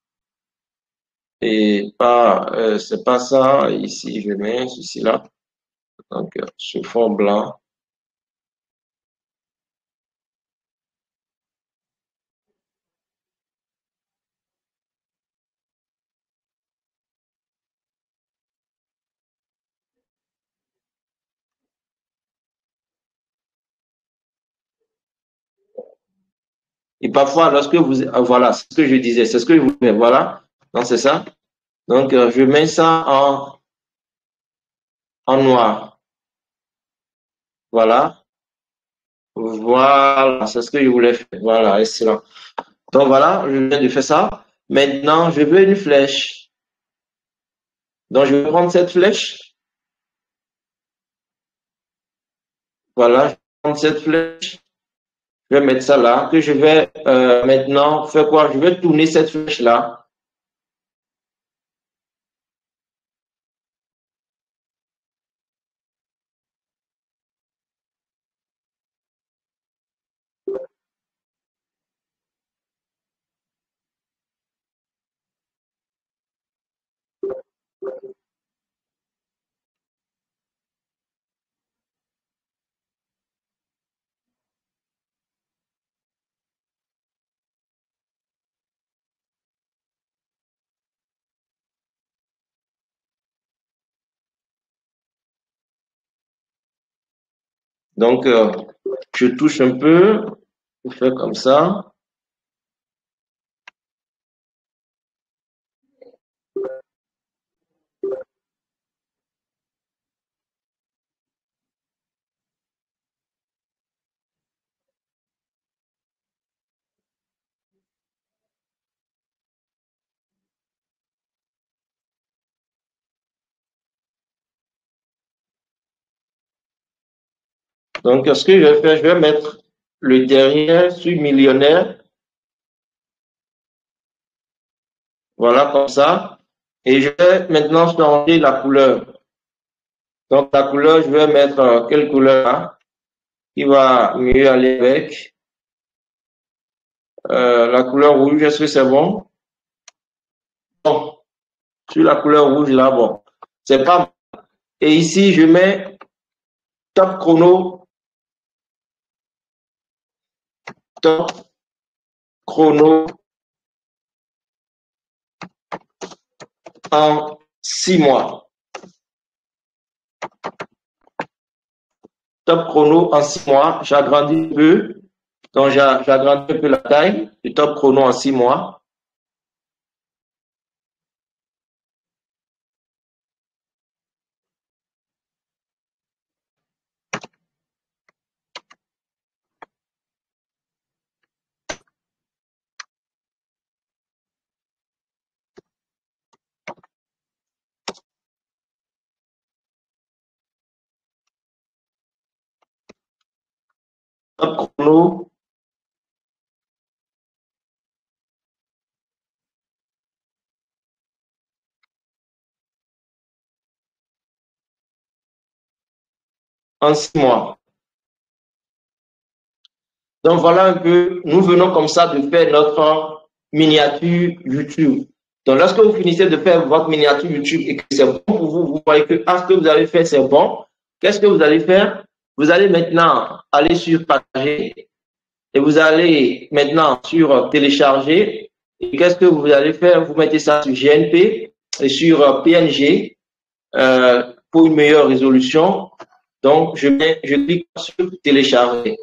Et pas, c'est pas ça, ici, je mets ceci là. Donc, ce fond blanc. Et parfois, lorsque vous... Voilà, c'est ce que je disais, c'est ce que je voulais. Voilà, donc c'est ça. Donc, je mets ça en noir. Voilà. Voilà, c'est ce que je voulais faire. Voilà, excellent. Donc voilà, je viens de faire ça. Maintenant, je veux une flèche. Donc, je vais prendre cette flèche. Voilà, je vais prendre cette flèche. Je vais mettre ça là, que je vais maintenant faire quoi? Je vais tourner cette flèche-là. Donc, je touche un peu, je fais comme ça. Donc, ce que je vais faire, je vais mettre le derrière sur millionnaire. Voilà, comme ça. Et je vais maintenant changer la couleur. Donc, la couleur, je vais mettre quelle couleur là, qui va mieux aller avec. La couleur rouge, est-ce que c'est bon? Bon, sur la couleur rouge là, bon, c'est pas bon. Et ici, je mets top chrono, top chrono en 6 mois. Top chrono en 6 mois, j'agrandis un peu. Donc, j'agrandis un peu la taille du top chrono en 6 mois. Top chrono en 6 mois. Donc, voilà un peu, nous venons comme ça de faire notre miniature YouTube. Donc, lorsque vous finissez de faire votre miniature YouTube et que c'est bon pour vous, vous voyez que ce que vous avez fait, c'est bon. Qu'est-ce que vous allez faire? Vous allez maintenant aller sur partager et vous allez maintenant sur télécharger. Et qu'est-ce que vous allez faire? Vous mettez ça sur GNP et sur PNG pour une meilleure résolution. Donc, je clique sur télécharger.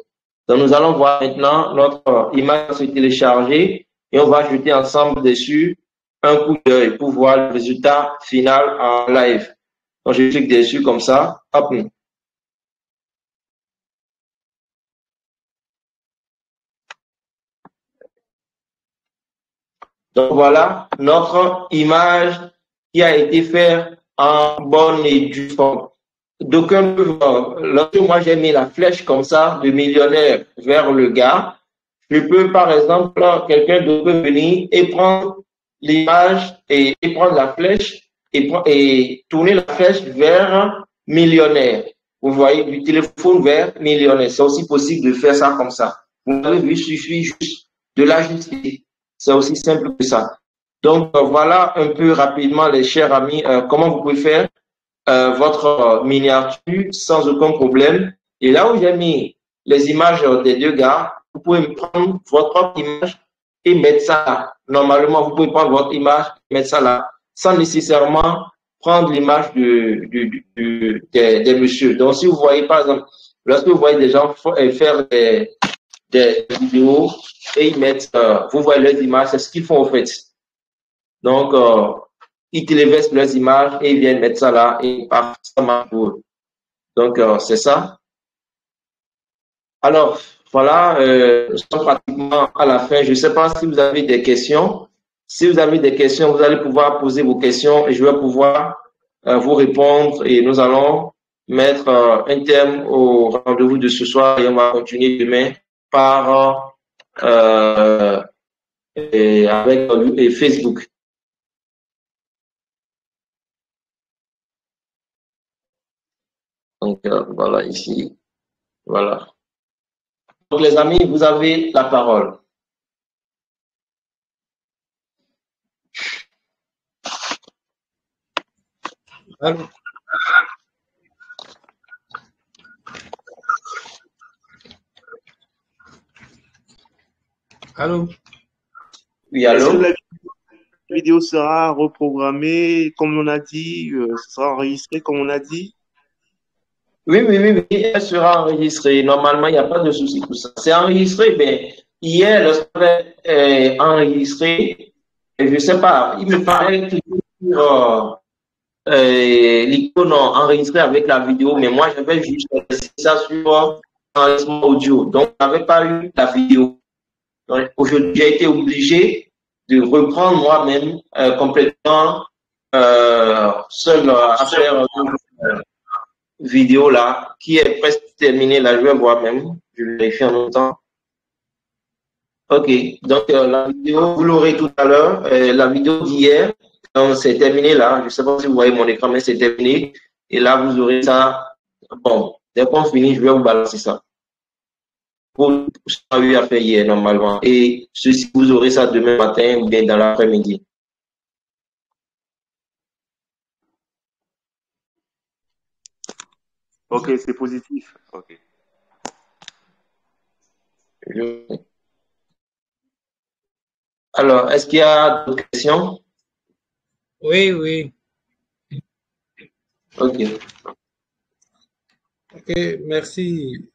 Donc, nous allons voir maintenant notre image se télécharger et on va jeter ensemble dessus un coup d'œil pour voir le résultat final en live. Donc, je clique dessus comme ça. Hop. Donc, voilà notre image qui a été faite en bonne et due forme. D'aucuns peuvent voir, lorsque moi j'ai mis la flèche comme ça, de millionnaire vers le gars, je peux par exemple, quelqu'un peut venir et prendre l'image et prendre la flèche et tourner la flèche vers millionnaire. Vous voyez, du téléphone vers millionnaire. C'est aussi possible de faire ça comme ça. Vous avez vu, il suffit juste de l'ajuster. C'est aussi simple que ça. Donc, voilà un peu rapidement, les chers amis, comment vous pouvez faire votre miniature sans aucun problème. Et là où j'ai mis les images des deux gars, vous pouvez prendre votre propre image et mettre ça là. Normalement, vous pouvez prendre votre image et mettre ça là, sans nécessairement prendre l'image des messieurs. Donc, si vous voyez, par exemple, lorsque vous voyez des gens faire des vidéos et ils mettent, vous voyez leurs images, c'est ce qu'ils font en fait. Donc, ils téléversent leurs images et ils viennent mettre ça là et ça marche pour eux. Donc, c'est ça. Alors, voilà, nous sommes pratiquement à la fin. Je ne sais pas si vous avez des questions. Si vous avez des questions, vous allez pouvoir poser vos questions et je vais pouvoir vous répondre et nous allons mettre un thème au rendez-vous de ce soir et on va continuer demain par avec Facebook. Donc voilà ici, voilà. Donc les amis, vous avez la parole. Allô? Allô? Oui, allô? Est-ce que la vidéo sera reprogrammée comme on a dit, ce sera enregistré comme on a dit? Oui, elle sera enregistrée. Normalement, il n'y a pas de souci pour ça. C'est enregistré, mais hier, lorsqu'on enregistré, je ne sais pas, il me paraît que l'icône enregistrée avec la vidéo, mais moi, j'avais juste laissé ça sur enregistrement audio. Donc, je n'avais pas eu la vidéo. Aujourd'hui, j'ai été obligé de reprendre moi-même complètement seul à faire vidéo là, qui est presque terminée. Là, je vais voir même. Je vais vérifier en même temps. Ok, donc la vidéo, vous l'aurez tout à l'heure. La vidéo d'hier, c'est terminé là. Je ne sais pas si vous voyez mon écran, mais c'est terminé. Et là, vous aurez ça. Bon, dès qu'on finit, je vais vous balancer ça. Pour ce qu'on a eu à faire hier, normalement. Et ceci, vous aurez ça demain matin ou bien dans l'après-midi. Ok, c'est positif. Ok. Alors, est-ce qu'il y a d'autres questions? Oui, oui. Ok. Ok, merci,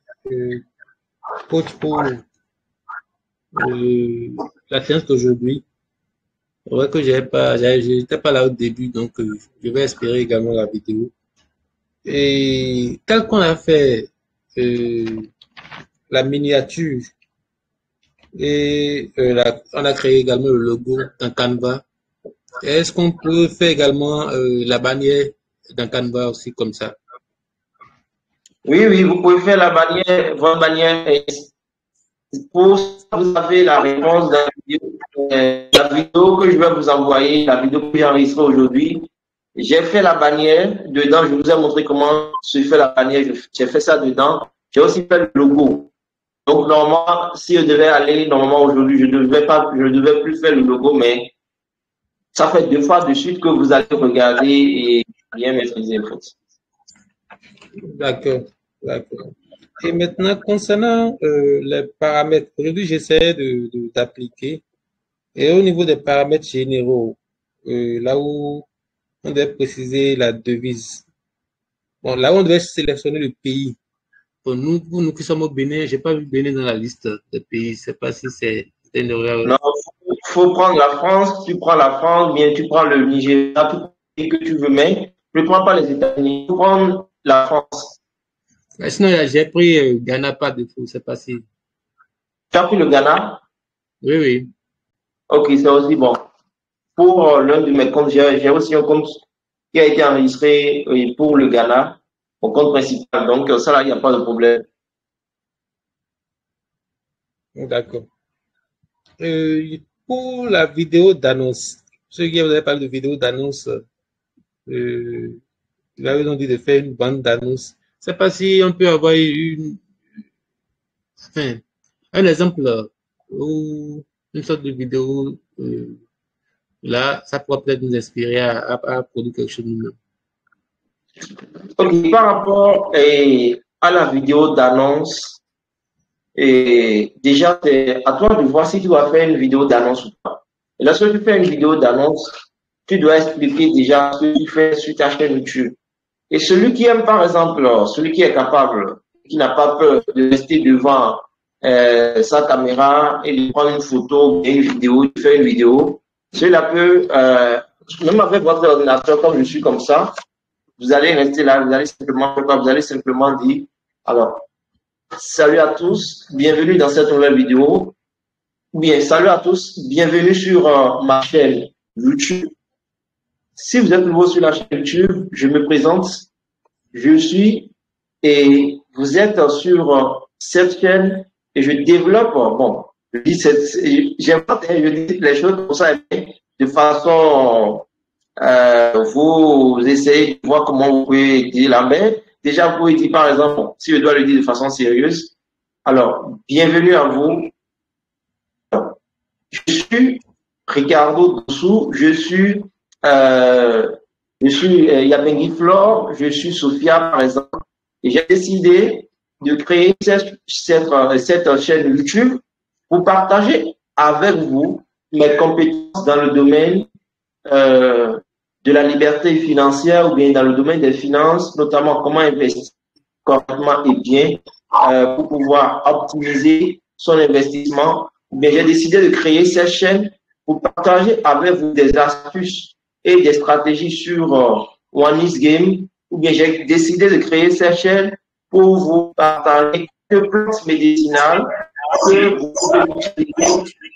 coach, pour la séance d'aujourd'hui. C'est vrai que j'étais pas là au début, donc je vais espérer également la vidéo. Et tel qu'on a fait la miniature et on a créé également le logo dans Canva. Est-ce qu'on peut faire également la bannière dans Canva aussi comme ça? Oui, vous pouvez faire la bannière, votre bannière. Pour ça, vous avez la réponse dans la vidéo que je vais vous envoyer, la vidéo que j'ai enregistrée aujourd'hui. J'ai fait la bannière dedans. Je vous ai montré comment se fait la bannière. J'ai fait ça dedans. J'ai aussi fait le logo. Donc, normalement, si je devais aller, normalement, aujourd'hui, je ne devais plus faire le logo, mais ça fait 2 fois de suite que vous allez regarder et bien maîtriser, en fait. D'accord, d'accord. Et maintenant, concernant les paramètres, aujourd'hui, j'essaie d'appliquer. Et au niveau des paramètres généraux, là où on devait préciser la devise. Bon, là où on devait sélectionner le pays. Pour nous qui sommes au Bénin, j'ai pas vu Bénin dans la liste des pays. Je sais pas si c'est une erreur. Non, faut prendre la France. Tu prends la France, bien tu prends le Nigeria, tout pays que tu veux, mais ne prends pas les États-Unis. Tu prends la France. Mais sinon, j'ai pris Ghana par défaut. C'est pas si. Tu as pris le Ghana? Oui, oui. Ok, c'est aussi bon. Pour l'un de mes comptes, j'ai aussi un compte qui a été enregistré pour le Ghana, mon compte principal. Donc, ça là, il n'y a pas de problème. D'accord. Pour la vidéo d'annonce, ceux qui vous avez parlé de vidéo d'annonce, ils avaient dit de faire une bande d'annonce. Je ne sais pas si on peut avoir enfin, un exemple ou une sorte de vidéo là, ça pourrait peut-être nous inspirer à produire quelque chose de nouveau. Ok, par rapport à la vidéo d'annonce, déjà, c'est à toi de voir si tu dois faire une vidéo d'annonce ou pas. Et lorsque tu fais une vidéo d'annonce, tu dois expliquer déjà ce que tu fais sur ta chaîne YouTube. Et celui qui aime, par exemple, celui qui est capable, qui n'a pas peur de rester devant sa caméra et de prendre une photo, une vidéo, de faire une vidéo. Cela peut, même avec votre ordinateur, comme je suis comme ça, vous allez rester là, vous allez simplement dire, alors, salut à tous, bienvenue dans cette nouvelle vidéo. Ou bien, salut à tous, bienvenue sur ma chaîne YouTube. Si vous êtes nouveau sur la chaîne YouTube, je me présente, je suis, et vous êtes sur cette chaîne, et je développe, bon, je dis les choses comme ça, de façon, vous essayez de voir comment vous pouvez dire la main. Déjà, vous pouvez dire, par exemple, bon, si je dois le dire de façon sérieuse, alors, bienvenue à vous. Je suis Ricardo Dossou, je suis Yabengi Flore, je suis Sophia, par exemple, et j'ai décidé de créer cette chaîne YouTube pour partager avec vous mes compétences dans le domaine de la liberté financière ou bien dans le domaine des finances, notamment comment investir correctement et bien pour pouvoir optimiser son investissement. Mais j'ai décidé de créer cette chaîne pour partager avec vous des astuces et des stratégies sur One Game. Ou bien j'ai décidé de créer cette chaîne pour vous partager quelques plantes médicinales que vous pouvez utiliser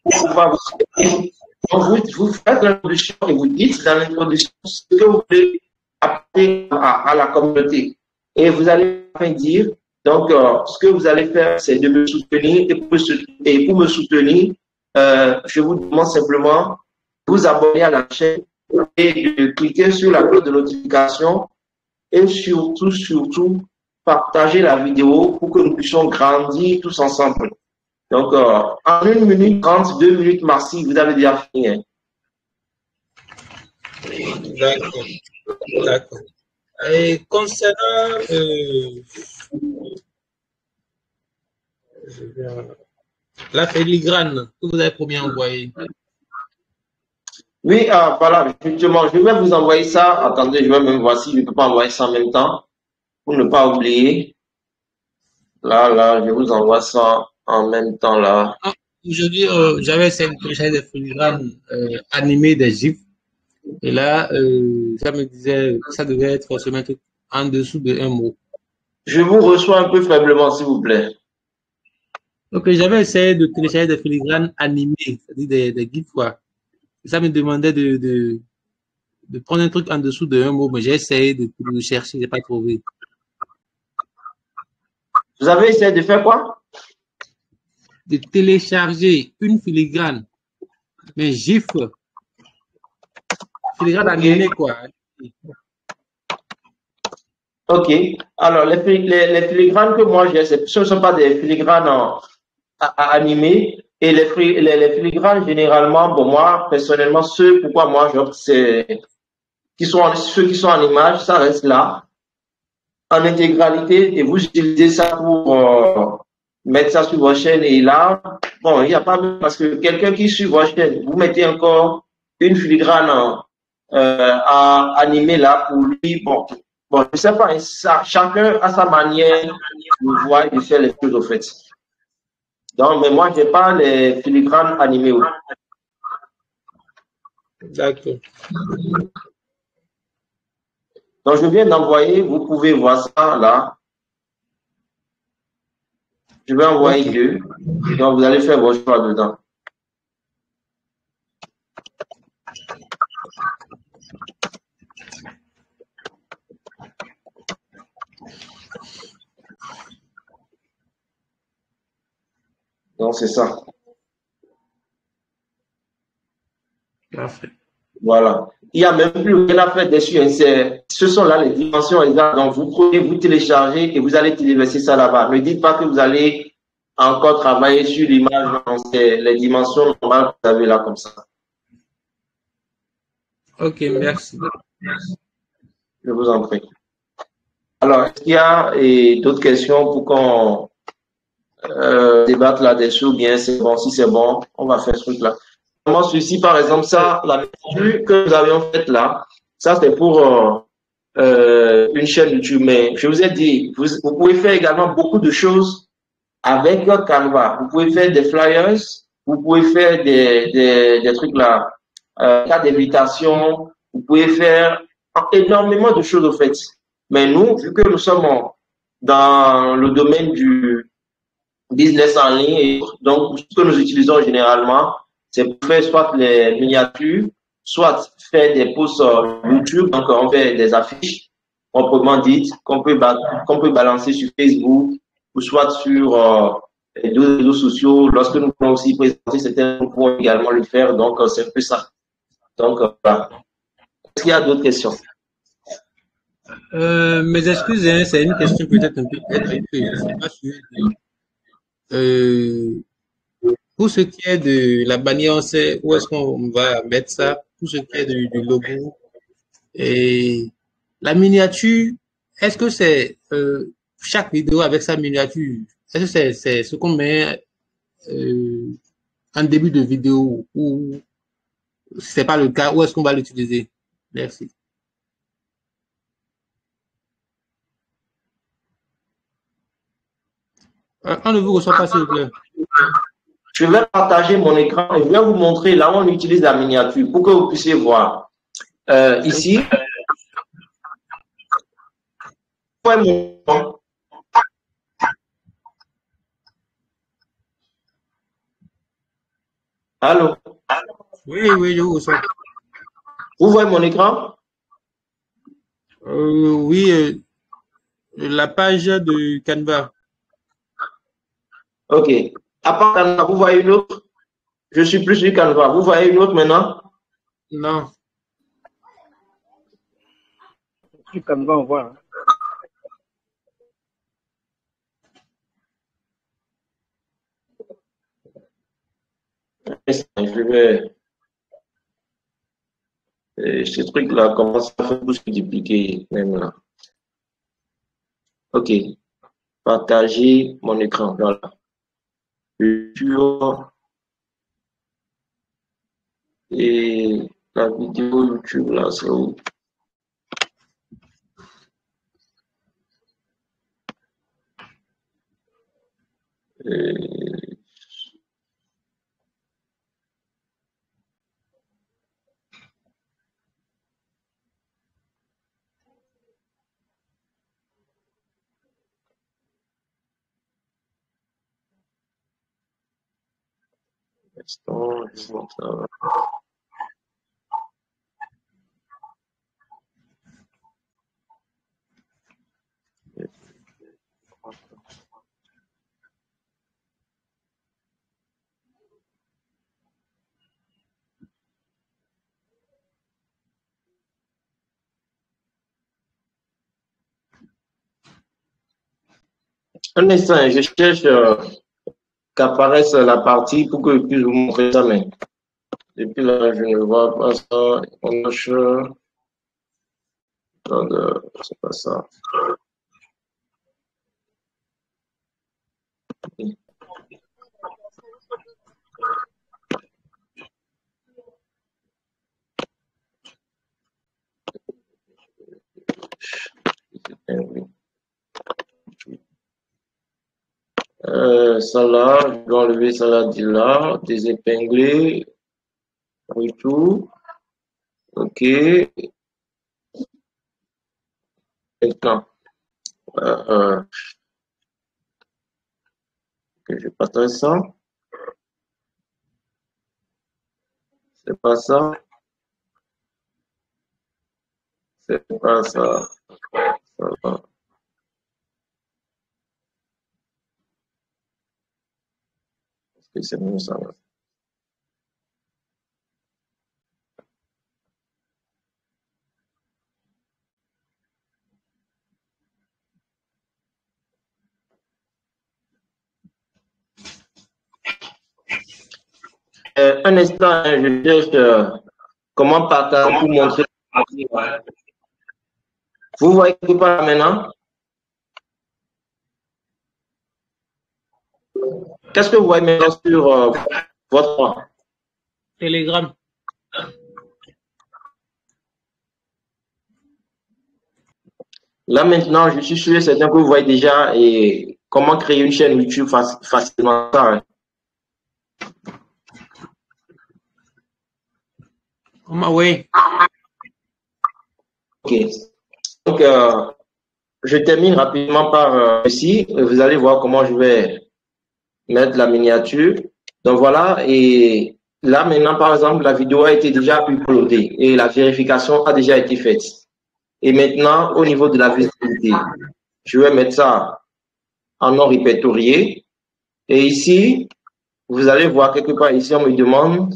pour pouvoir vous. Donc, vous faites l'introduction et vous dites dans l'introduction ce que vous voulez apporter à la communauté. Et vous allez dire, donc, ce que vous allez faire, c'est de me soutenir et pour me soutenir, je vous demande simplement de vous abonner à la chaîne et de cliquer sur la cloche de notification et surtout, partager la vidéo pour que nous puissions grandir tous ensemble. Donc, en 1 minute 30, 2 minutes maxi, vous avez déjà fini. Hein. D'accord. D'accord. Et concernant la filigrane que vous avez promis envoyer. Oui, voilà, justement, je vais vous envoyer ça. Attendez, je vais même voir si je ne peux pas envoyer ça en même temps pour ne pas oublier. Là, je vous envoie ça en même temps là. Aujourd'hui, j'avais essayé de télécharger des filigranes animés des gifs. Et là, ça me disait, ça devait être forcément en dessous de 1 mot. Je vous reçois un peu faiblement, s'il vous plaît. Donc, j'avais essayé de télécharger des filigranes animés, c'est-à-dire des gifs, quoi. Et ça me demandait de prendre un truc en dessous de 1 mot, mais j'ai essayé de chercher, j'ai pas trouvé. Vous avez essayé de faire quoi? De télécharger une filigrane, mais gif, filigrane animée, quoi. Ok. Alors, les filigranes que moi j'ai, ce ne sont pas des filigranes animés. Et les filigranes, généralement, bon, moi, personnellement, pourquoi moi j'opte, c'est ceux qui sont en image, ça reste là, en intégralité, et vous utilisez ça pour mettre ça sur votre chaîne, et là, bon, il n'y a pas, parce que quelqu'un qui suit votre chaîne, vous mettez encore une filigrane animée là, pour lui, bon, je sais pas, chacun a sa manière de voir et de faire les choses, au fait. Donc, mais moi, je n'ai pas les filigranes animés. D'accord. Donc, je viens d'envoyer, vous pouvez voir ça là. Je vais envoyer 2. Donc, vous allez faire vos choix dedans. Donc, c'est ça. Parfait. Voilà. Il n'y a même plus rien à faire dessus. Ce sont là les dimensions exactes. Donc, vous prenez, vous téléchargez et vous allez téléverser ça là-bas. Ne dites pas que vous allez encore travailler sur l'image. C'est les dimensions normales que vous avez là comme ça. Ok, merci. Je vous en prie. Alors, est-ce qu'il y a d'autres questions pour qu'on débattre là-dessus ou bien c'est bon? Si c'est bon, on va faire ce truc-là. Moi, celui-ci, par exemple, ça, la mesure que nous avions faite là, ça, c'est pour une chaîne YouTube. Mais je vous ai dit, vous pouvez faire également beaucoup de choses avec Canva. Vous pouvez faire des flyers, vous pouvez faire des trucs là, cas d'invitation, vous pouvez faire énormément de choses au fait. Mais nous, vu que nous sommes dans le domaine du business en ligne, donc ce que nous utilisons généralement, c'est pour faire soit les miniatures, soit faire des posts sur YouTube, donc on fait des affiches proprement dites qu'on peut balancer sur Facebook ou soit sur les réseaux sociaux. Lorsque nous pouvons aussi présenter certains, nous pouvons également le faire. Donc, c'est un peu ça. Donc, voilà. Est-ce qu'il y a d'autres questions? Mes excuses, hein, c'est une question peut-être un peu technique que je ne sais pas suivre. Pour ce qui est de la bannière, on sait où est-ce qu'on va mettre ça. Pour ce qui est du logo et la miniature, est-ce que c'est chaque vidéo avec sa miniature? Est-ce que c'est ce qu'on met en début de vidéo ou c'est pas le cas? Où est-ce qu'on va l'utiliser? Merci. On ne vous reçoit pas, s'il vous plaît. Je vais partager mon écran et je vais vous montrer là où on utilise la miniature pour que vous puissiez voir. Ici, allô? Oui, oui, je vous reçois. Vous voyez mon écran? Oui, la page de Canva. Ok. À part Canva, vous voyez une autre? Je suis plus sur Canva. Vous voyez une autre maintenant? Non. Sur Canva, on voit. Hein. Je vais. Ce truc-là commence à faire se dupliquer même là. Ok. Partager mon écran. Voilà. YouTube et la vidéo YouTube là, c'est où? Instant, je montre ça. Un instant, je cherche qu'apparaisse la partie pour que je puisse vous montrer ça, mais depuis là, je ne vois pas ça. On cherche. C'est pas ça. Ça là, je dois enlever ça là, dit là, désépingler, retour. Ok. Maintenant, que je partage ça. C'est pas ça. C'est pas ça. Ça va. Est-ce que c'est mieux ça? Un instant, je cherche comment partager pour montrer. Vous voyez quelque part maintenant? Qu'est-ce que vous voyez maintenant sur votre Telegram. Là maintenant, je suis sûr et certain que vous voyez déjà et comment créer une chaîne YouTube facilement. Hein. Oui. Ok. Donc, je termine rapidement par ici. Vous allez voir comment je vais mettre la miniature. Donc voilà, et là maintenant, par exemple, la vidéo a été déjà uploadée et la vérification a déjà été faite. Et maintenant, au niveau de la visibilité, je vais mettre ça en non répertorié. Et ici, vous allez voir quelque part ici, on me demande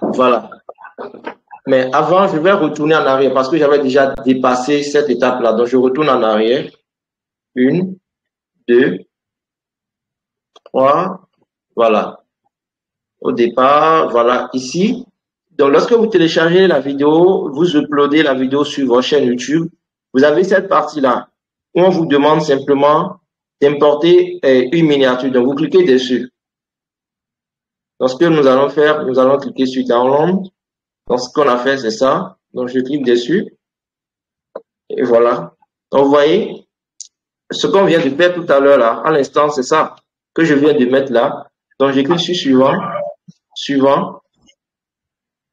voilà. Mais avant, je vais retourner en arrière parce que j'avais déjà dépassé cette étape-là. Donc, je retourne en arrière. 1, 2, 3, voilà. Au départ, voilà, ici. Donc, lorsque vous téléchargez la vidéo, vous uploadez la vidéo sur votre chaîne YouTube, vous avez cette partie-là où on vous demande simplement d'importer une miniature. Donc, vous cliquez dessus. Donc, ce que nous allons faire, nous allons cliquer sur Download. Donc, ce qu'on a fait, c'est ça. Donc, je clique dessus. Et voilà. Donc, vous voyez, ce qu'on vient de faire tout à l'heure, là, à l'instant, c'est ça que je viens de mettre là. Donc, je clique sur Suivant. Suivant.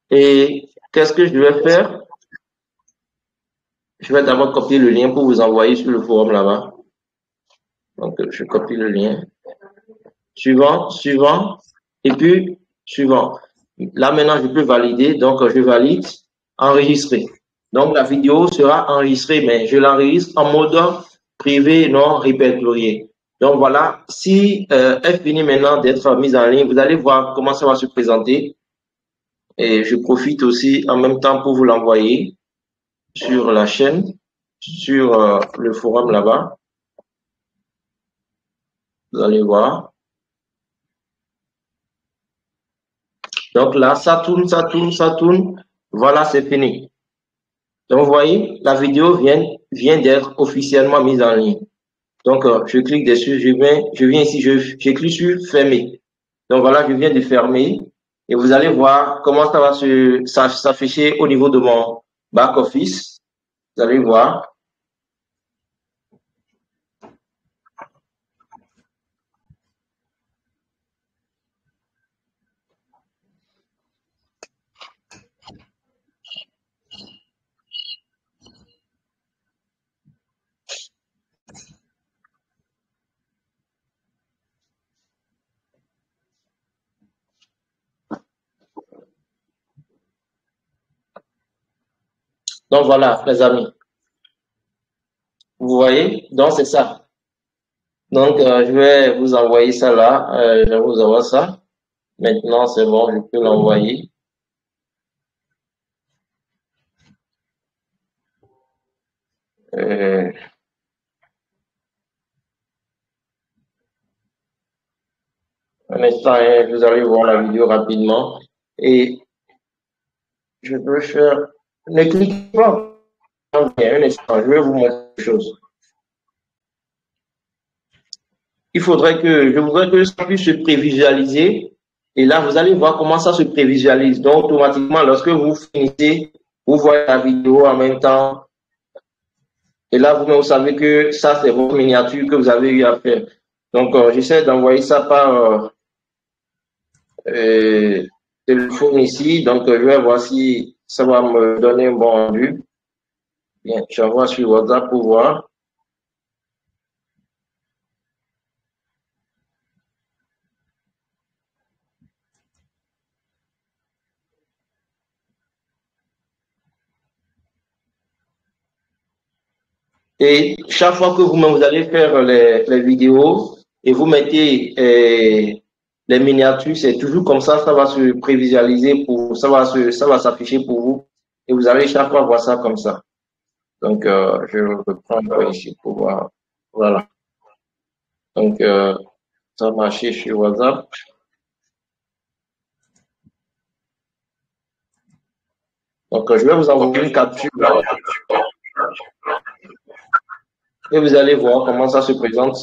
Et qu'est-ce que je vais faire? Je vais d'abord copier le lien pour vous envoyer sur le forum là-bas. Donc, je copie le lien. Suivant, suivant, et puis suivant. Là, maintenant, je peux valider. Donc, je valide, enregistrer. Donc, la vidéo sera enregistrée, mais je l'enregistre en mode privé, non répertorié. Donc, voilà. Si elle finit maintenant d'être mise en ligne, vous allez voir comment ça va se présenter. Et je profite aussi en même temps pour vous l'envoyer sur la chaîne, sur le forum là-bas. Vous allez voir. Donc là, ça tourne, ça tourne, ça tourne. Voilà, c'est fini. Donc, vous voyez, la vidéo vient d'être officiellement mise en ligne. Donc, je clique dessus, je viens ici, je clique sur fermer. Donc, voilà, je viens de fermer. Et vous allez voir comment ça va s'afficher au niveau de mon back-office. Vous allez voir. Donc, voilà, les amis. Vous voyez? Donc, c'est ça. Donc, je vais vous envoyer ça là. Je vous envoie ça. Maintenant, c'est bon, je peux l'envoyer. Un instant, hein, vous allez voir la vidéo rapidement. Et je peux faire... Ne cliquez pas. Un instant, je vais vous montrer quelque chose. Je voudrais que ça puisse se prévisualiser. Et là, vous allez voir comment ça se prévisualise. Donc, automatiquement, lorsque vous finissez, vous voyez la vidéo en même temps. Et là, vous savez que ça, c'est votre miniature que vous avez eu à faire. Donc, j'essaie d'envoyer ça par téléphone ici. Donc, je vais voir si ça va me donner un bon rendu. Bien, j'envoie sur WhatsApp pour voir. Et chaque fois que vous allez faire les vidéos et vous mettez les miniatures, c'est toujours comme ça va se prévisualiser ça va s'afficher pour vous. Et vous allez chaque fois voir ça comme ça. Donc, je reprends ici pour voir. Voilà. Donc, ça va marcher sur WhatsApp. Donc, je vais vous envoyer une capture là. Et vous allez voir comment ça se présente.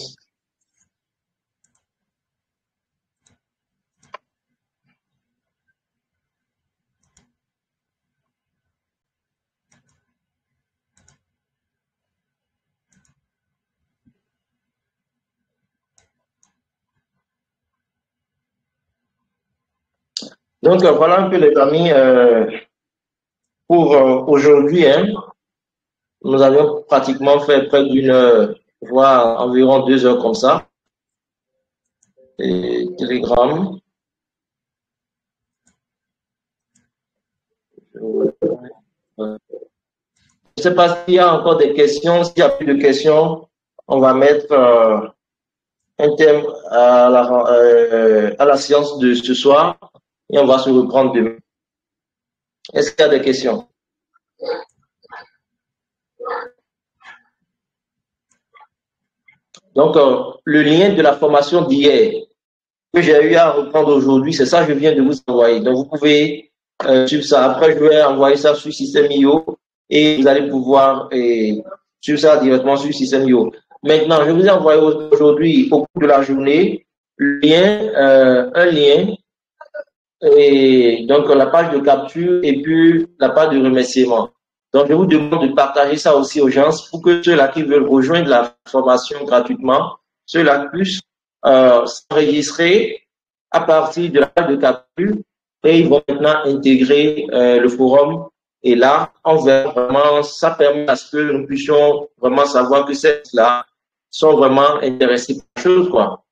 Donc, voilà un peu les amis pour aujourd'hui. Hein. Nous avions pratiquement fait près d'une heure, voire environ 2 heures comme ça. Et Telegram. Je ne sais pas s'il y a encore des questions. S'il n'y a plus de questions, on va mettre un thème à la séance de ce soir et on va se reprendre demain. Est-ce qu'il y a des questions? Donc, le lien de la formation d'hier que j'ai eu à reprendre aujourd'hui, c'est ça que je viens de vous envoyer. Donc, vous pouvez suivre ça. Après, je vais envoyer ça sur System.io et vous allez pouvoir suivre ça directement sur System.io. Maintenant, je vous ai envoyé aujourd'hui, au cours de la journée, un lien, et donc la page de capture et puis la page de remerciement. Donc, je vous demande de partager ça aussi aux gens pour que ceux-là qui veulent rejoindre la formation gratuitement, ceux-là puissent s'enregistrer à partir de la page de capture et ils vont maintenant intégrer le forum. Et là, on verra vraiment, ça permet à ce que nous puissions vraiment savoir que ces-là sont vraiment intéressés par la chose, quoi.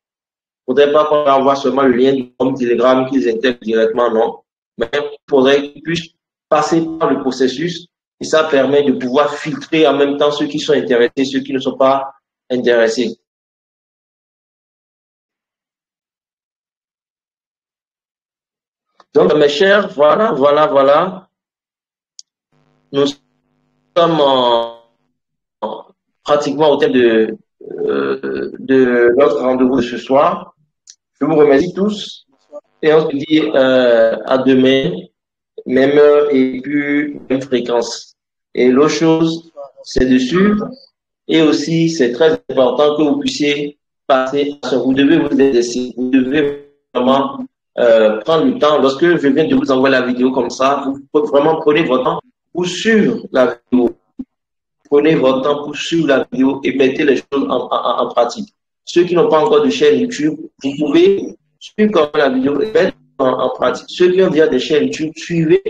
Il ne faudrait pas qu'on envoie seulement le lien du forum Telegram qu'ils intègrent directement, non. Mais il faudrait qu'ils puissent passer par le processus et ça permet de pouvoir filtrer en même temps ceux qui sont intéressés, ceux qui ne sont pas intéressés. Donc, mes chers, voilà. Nous sommes pratiquement au thème de notre rendez-vous de ce soir. Je vous remercie tous et on se dit à demain, même heure et puis même fréquence. Et l'autre chose, c'est de suivre et aussi c'est très important que vous puissiez passer à ça. Vous devez vous exercer, vous devez vraiment prendre le temps. Lorsque je viens de vous envoyer la vidéo comme ça, vous vraiment prenez votre temps pour suivre la vidéo. Prenez votre temps pour suivre la vidéo et mettez les choses en pratique. Ceux qui n'ont pas encore de chaîne YouTube, vous pouvez suivre comme la vidéo et mettre en pratique. Ceux qui ont déjà des chaînes YouTube, suivez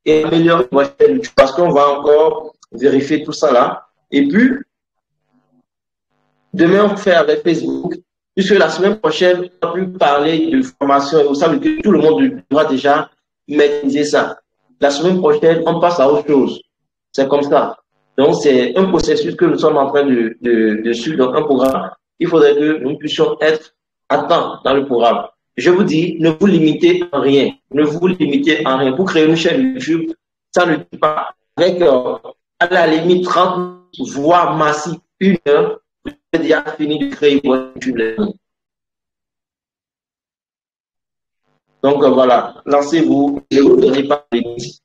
et améliorez votre chaîne YouTube parce qu'on va encore vérifier tout ça là. Et puis, demain, on fait avec Facebook, puisque la semaine prochaine, on va plus parler de formation et vous savez que tout le monde doit déjà maîtriser ça. La semaine prochaine, on passe à autre chose. C'est comme ça. Donc, c'est un processus que nous sommes en train de suivre dans un programme. Il faudrait que nous puissions être à temps dans le programme. Je vous dis, ne vous limitez en rien. Ne vous limitez en rien. Pour créer une chaîne YouTube, ça ne dit pas. Avec, à la limite, 30 voire massif, 1 heure, vous avez déjà fini de créer votre YouTube. Donc, voilà. Lancez-vous. Ne vous donnez pas de limite.